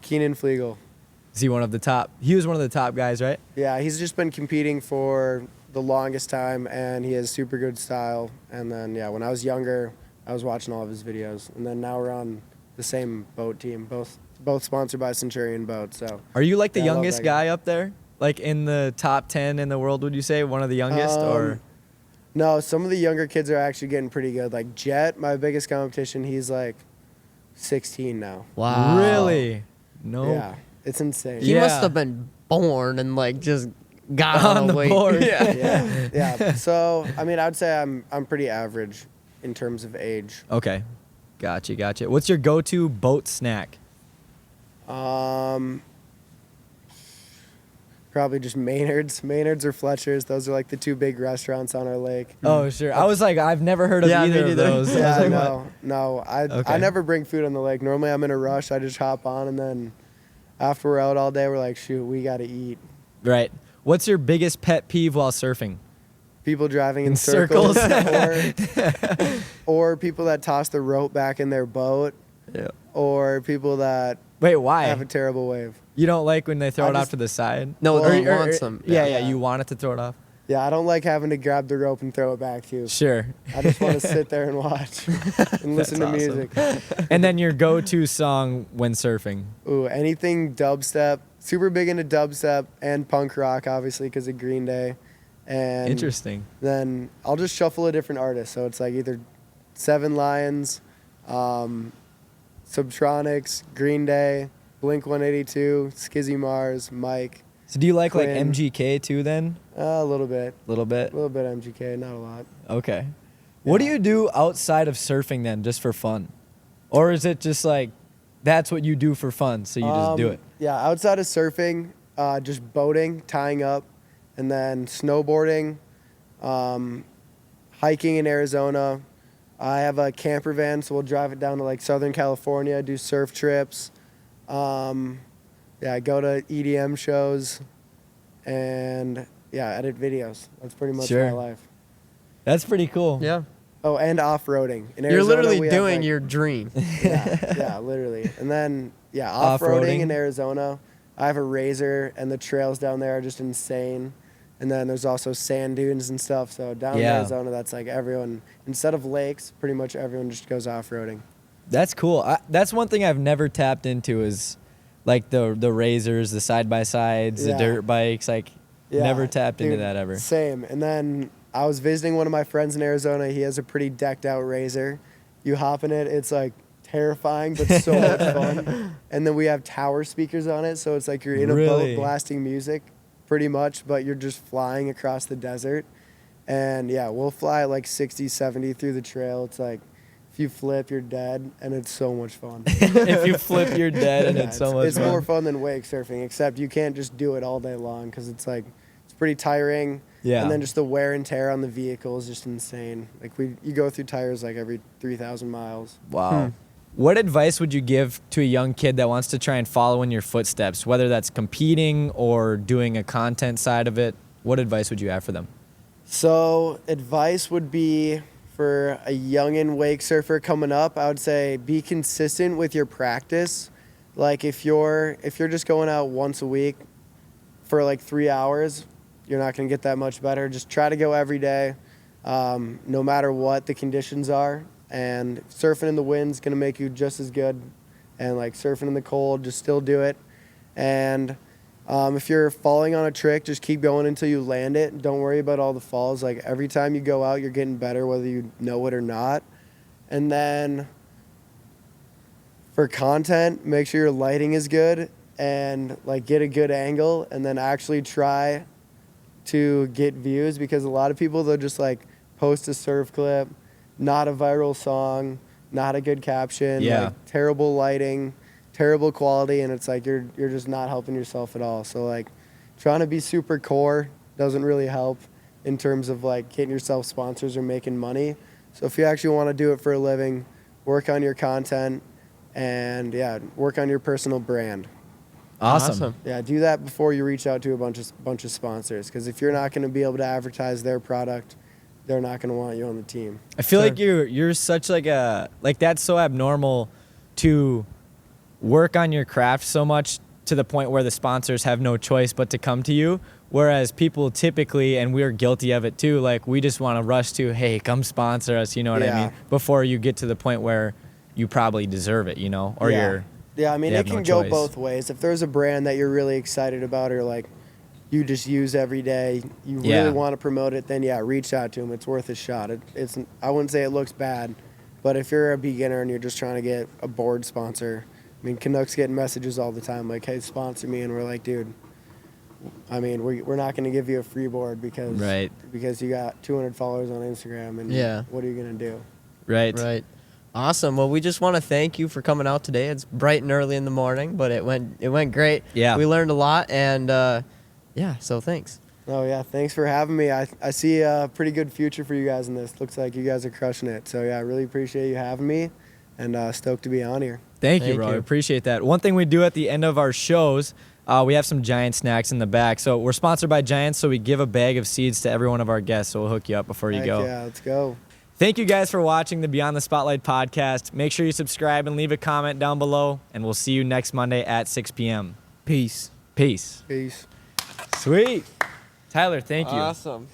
[SPEAKER 3] Keenan Flegel.
[SPEAKER 1] Is he one of the top? He was one of the top guys, right?
[SPEAKER 3] Yeah, he's just been competing for the longest time, and he has super good style. And then, when I was younger, I was watching all of his videos. And then now we're on the same boat team, both sponsored by Centurion Boat. So.
[SPEAKER 1] Are you like the
[SPEAKER 3] Yeah, I love
[SPEAKER 1] youngest
[SPEAKER 3] that
[SPEAKER 1] guy up there? Like in the top 10 in the world, would you say? One of the youngest? Or
[SPEAKER 3] No, some of the younger kids are actually getting pretty good. Like Jet, my biggest competition, he's like 16 now.
[SPEAKER 2] Wow.
[SPEAKER 1] Really? No.
[SPEAKER 3] Yeah, it's insane.
[SPEAKER 2] He
[SPEAKER 1] Yeah.
[SPEAKER 2] must have been born and like just got
[SPEAKER 1] On
[SPEAKER 2] on
[SPEAKER 1] the
[SPEAKER 2] the weight.
[SPEAKER 1] board.
[SPEAKER 2] Yeah.
[SPEAKER 3] Yeah. So, I mean, I would say I'm pretty average in terms of age.
[SPEAKER 1] Okay. Gotcha. What's your go-to boat snack?
[SPEAKER 3] Probably just Maynard's or Fletcher's. Those are like the two big restaurants on our lake.
[SPEAKER 1] Oh, sure. I was like, I've never heard of
[SPEAKER 2] Yeah, me
[SPEAKER 1] either of
[SPEAKER 2] neither.
[SPEAKER 1] those. I was
[SPEAKER 3] Yeah,
[SPEAKER 1] like, what?
[SPEAKER 3] no. I
[SPEAKER 1] Okay.
[SPEAKER 3] never bring food on the lake. Normally, I'm in a rush. I just hop on, and then after we're out all day, we're like, shoot, we got to eat.
[SPEAKER 1] Right. What's your biggest pet peeve while surfing?
[SPEAKER 3] People driving in
[SPEAKER 1] In
[SPEAKER 3] circles,
[SPEAKER 1] circles.
[SPEAKER 3] or people that toss the rope back in their boat,
[SPEAKER 1] Yeah.
[SPEAKER 3] or people that
[SPEAKER 1] Wait, why?
[SPEAKER 3] have a terrible wave.
[SPEAKER 1] You don't like when they throw
[SPEAKER 3] I
[SPEAKER 1] it off
[SPEAKER 3] just-
[SPEAKER 1] to the side?
[SPEAKER 2] No,
[SPEAKER 3] Well,
[SPEAKER 2] they want some.
[SPEAKER 1] Yeah,
[SPEAKER 3] Yeah.
[SPEAKER 1] you want it to throw it off.
[SPEAKER 3] Yeah, I don't like having to grab the rope and throw it back to you.
[SPEAKER 1] Sure.
[SPEAKER 3] I just want to sit there and watch and listen to
[SPEAKER 1] That's awesome.
[SPEAKER 3] music.
[SPEAKER 1] And then your go-to song when surfing?
[SPEAKER 3] Ooh, anything dubstep. Super big into dubstep and punk rock, obviously, because of Green Day. And
[SPEAKER 1] Interesting.
[SPEAKER 3] then I'll just shuffle a different artist. So it's like either Seven Lions, Subtronics, Green Day, Blink 182, Skizzy Mars, Mike.
[SPEAKER 1] So do you like
[SPEAKER 3] Quinn.
[SPEAKER 1] MGK too then?
[SPEAKER 3] A little bit.
[SPEAKER 1] A little bit?
[SPEAKER 3] A little bit MGK, not a lot.
[SPEAKER 1] Okay. What do
[SPEAKER 3] Yeah.
[SPEAKER 1] you do outside of surfing then, just for fun? Or is it just like, that's what you do for fun, so you just do it?
[SPEAKER 3] Yeah, outside of surfing, just boating, tying up, and then snowboarding, hiking in Arizona. I have a camper van, so we'll drive it down to like Southern California, do surf trips. Yeah, go to EDM shows, and yeah, edit videos. That's pretty much
[SPEAKER 1] Sure.
[SPEAKER 3] my life.
[SPEAKER 1] That's pretty cool.
[SPEAKER 2] Yeah.
[SPEAKER 3] Oh, and off-roading. In
[SPEAKER 2] You're
[SPEAKER 3] Arizona,
[SPEAKER 2] literally
[SPEAKER 3] we have,
[SPEAKER 2] doing
[SPEAKER 3] like-
[SPEAKER 2] your dream.
[SPEAKER 3] yeah, literally. And then, yeah, off-roading in
[SPEAKER 1] Off-roading.
[SPEAKER 3] Arizona. I have a RZR, and the trails down there are just insane. And then there's also sand dunes and stuff. So down in
[SPEAKER 1] Yeah.
[SPEAKER 3] Arizona, that's like everyone, instead of lakes, pretty much everyone just goes off-roading.
[SPEAKER 1] That's cool. That's one thing I've never tapped into is like the razors, the side-by-sides, the
[SPEAKER 3] Yeah.
[SPEAKER 1] dirt bikes. Like,
[SPEAKER 3] Yeah,
[SPEAKER 1] never tapped into
[SPEAKER 3] dude,
[SPEAKER 1] that ever.
[SPEAKER 3] Same. And then I was visiting one of my friends in Arizona. He has a pretty decked out RZR. You hop in it, it's like terrifying, but so much fun. And then we have tower speakers on it, so it's like you're in a
[SPEAKER 1] Really?
[SPEAKER 3] boat blasting music, pretty much, but you're just flying across the desert. And yeah, we'll fly at like 60, 70 through the trail. It's like if you flip, you're dead, and it's so much fun.
[SPEAKER 1] If you flip, you're dead, and
[SPEAKER 3] Yeah,
[SPEAKER 1] it's so much
[SPEAKER 3] it's
[SPEAKER 1] fun.
[SPEAKER 3] more fun than wake surfing, except you can't just do it all day long because it's like it's pretty tiring.
[SPEAKER 1] Yeah.
[SPEAKER 3] And then just the wear and tear on the vehicle is just insane. Like you go through tires like every 3,000 miles.
[SPEAKER 1] Wow. What advice would you give to a young kid that wants to try and follow in your footsteps, whether that's competing or doing a content side of it? What advice would you have for them?
[SPEAKER 3] So advice would be for a youngin' wake surfer coming up, I would say be consistent with your practice. Like if you're just going out once a week for like 3 hours, you're not going to get that much better. Just try to go every day, no matter what the conditions are. And surfing in the wind's going to make you just as good. And like surfing in the cold, just still do it. And if you're falling on a trick, just keep going until you land it. Don't worry about all the falls. Like every time you go out, you're getting better, whether you know it or not. And then for content, make sure your lighting is good and like get a good angle, and then actually try to get views, because a lot of people, they'll just like post a surf clip, not a viral song, not a good caption,
[SPEAKER 1] Yeah.
[SPEAKER 3] like terrible lighting, terrible quality, and it's like you're just not helping yourself at all. So like trying to be super core doesn't really help in terms of like getting yourself sponsors or making money. So if you actually want to do it for a living, work on your content and yeah, work on your personal brand.
[SPEAKER 1] Awesome.
[SPEAKER 3] Yeah, do that before you reach out to a bunch of sponsors, because if you're not going to be able to advertise their product, they're not going to want you on the team.
[SPEAKER 1] I feel
[SPEAKER 2] Sure.
[SPEAKER 1] like you're such like that's so abnormal to work on your craft so much to the point where the sponsors have no choice but to come to you. Whereas people typically, and we're guilty of it too, like we just want to rush to, hey, come sponsor us, you know what I
[SPEAKER 3] Yeah.
[SPEAKER 1] mean? Before you get to the point where you probably deserve it, you know, or
[SPEAKER 3] yeah.
[SPEAKER 1] you're.
[SPEAKER 3] Yeah, I mean,
[SPEAKER 1] they
[SPEAKER 3] it
[SPEAKER 1] have no
[SPEAKER 3] can go
[SPEAKER 1] choice.
[SPEAKER 3] both ways. If there's a brand that you're really excited about or like you just use every day, you
[SPEAKER 1] Yeah.
[SPEAKER 3] really want to promote it, then yeah, reach out to them. It's worth a shot. It's I wouldn't say it looks bad, but if you're a beginner and you're just trying to get a board sponsor, I mean, Canucks get messages all the time like, hey, sponsor me, and we're like, dude, I mean, we're not going to give you a free board because you got 200 followers on Instagram, and
[SPEAKER 2] Yeah.
[SPEAKER 3] what are you going to do?
[SPEAKER 1] Right.
[SPEAKER 2] Right. Awesome. Well, we just want to thank you for coming out today. It's bright and early in the morning, but it went great.
[SPEAKER 1] Yeah.
[SPEAKER 2] We learned a lot, and yeah, so thanks.
[SPEAKER 3] Oh, yeah, thanks for having me. I see a pretty good future for you guys in this. Looks like you guys are crushing it. So, yeah, I really appreciate you having me. and stoked to be on here.
[SPEAKER 1] Thank you,
[SPEAKER 2] Thank
[SPEAKER 1] bro. I
[SPEAKER 2] you.
[SPEAKER 1] appreciate that. One thing we do at the end of our shows, we have some Giant snacks in the back. So we're sponsored by Giants, so we give a bag of seeds to every one of our guests. So we'll hook you up before you
[SPEAKER 3] Heck
[SPEAKER 1] go.
[SPEAKER 3] yeah, let's go.
[SPEAKER 1] Thank you guys for watching the Beyond the Spotlight podcast. Make sure you subscribe and leave a comment down below, and we'll see you next Monday at 6 p.m.
[SPEAKER 2] Peace.
[SPEAKER 1] Peace.
[SPEAKER 3] Peace.
[SPEAKER 1] Sweet. Tyler, thank you.
[SPEAKER 2] Awesome.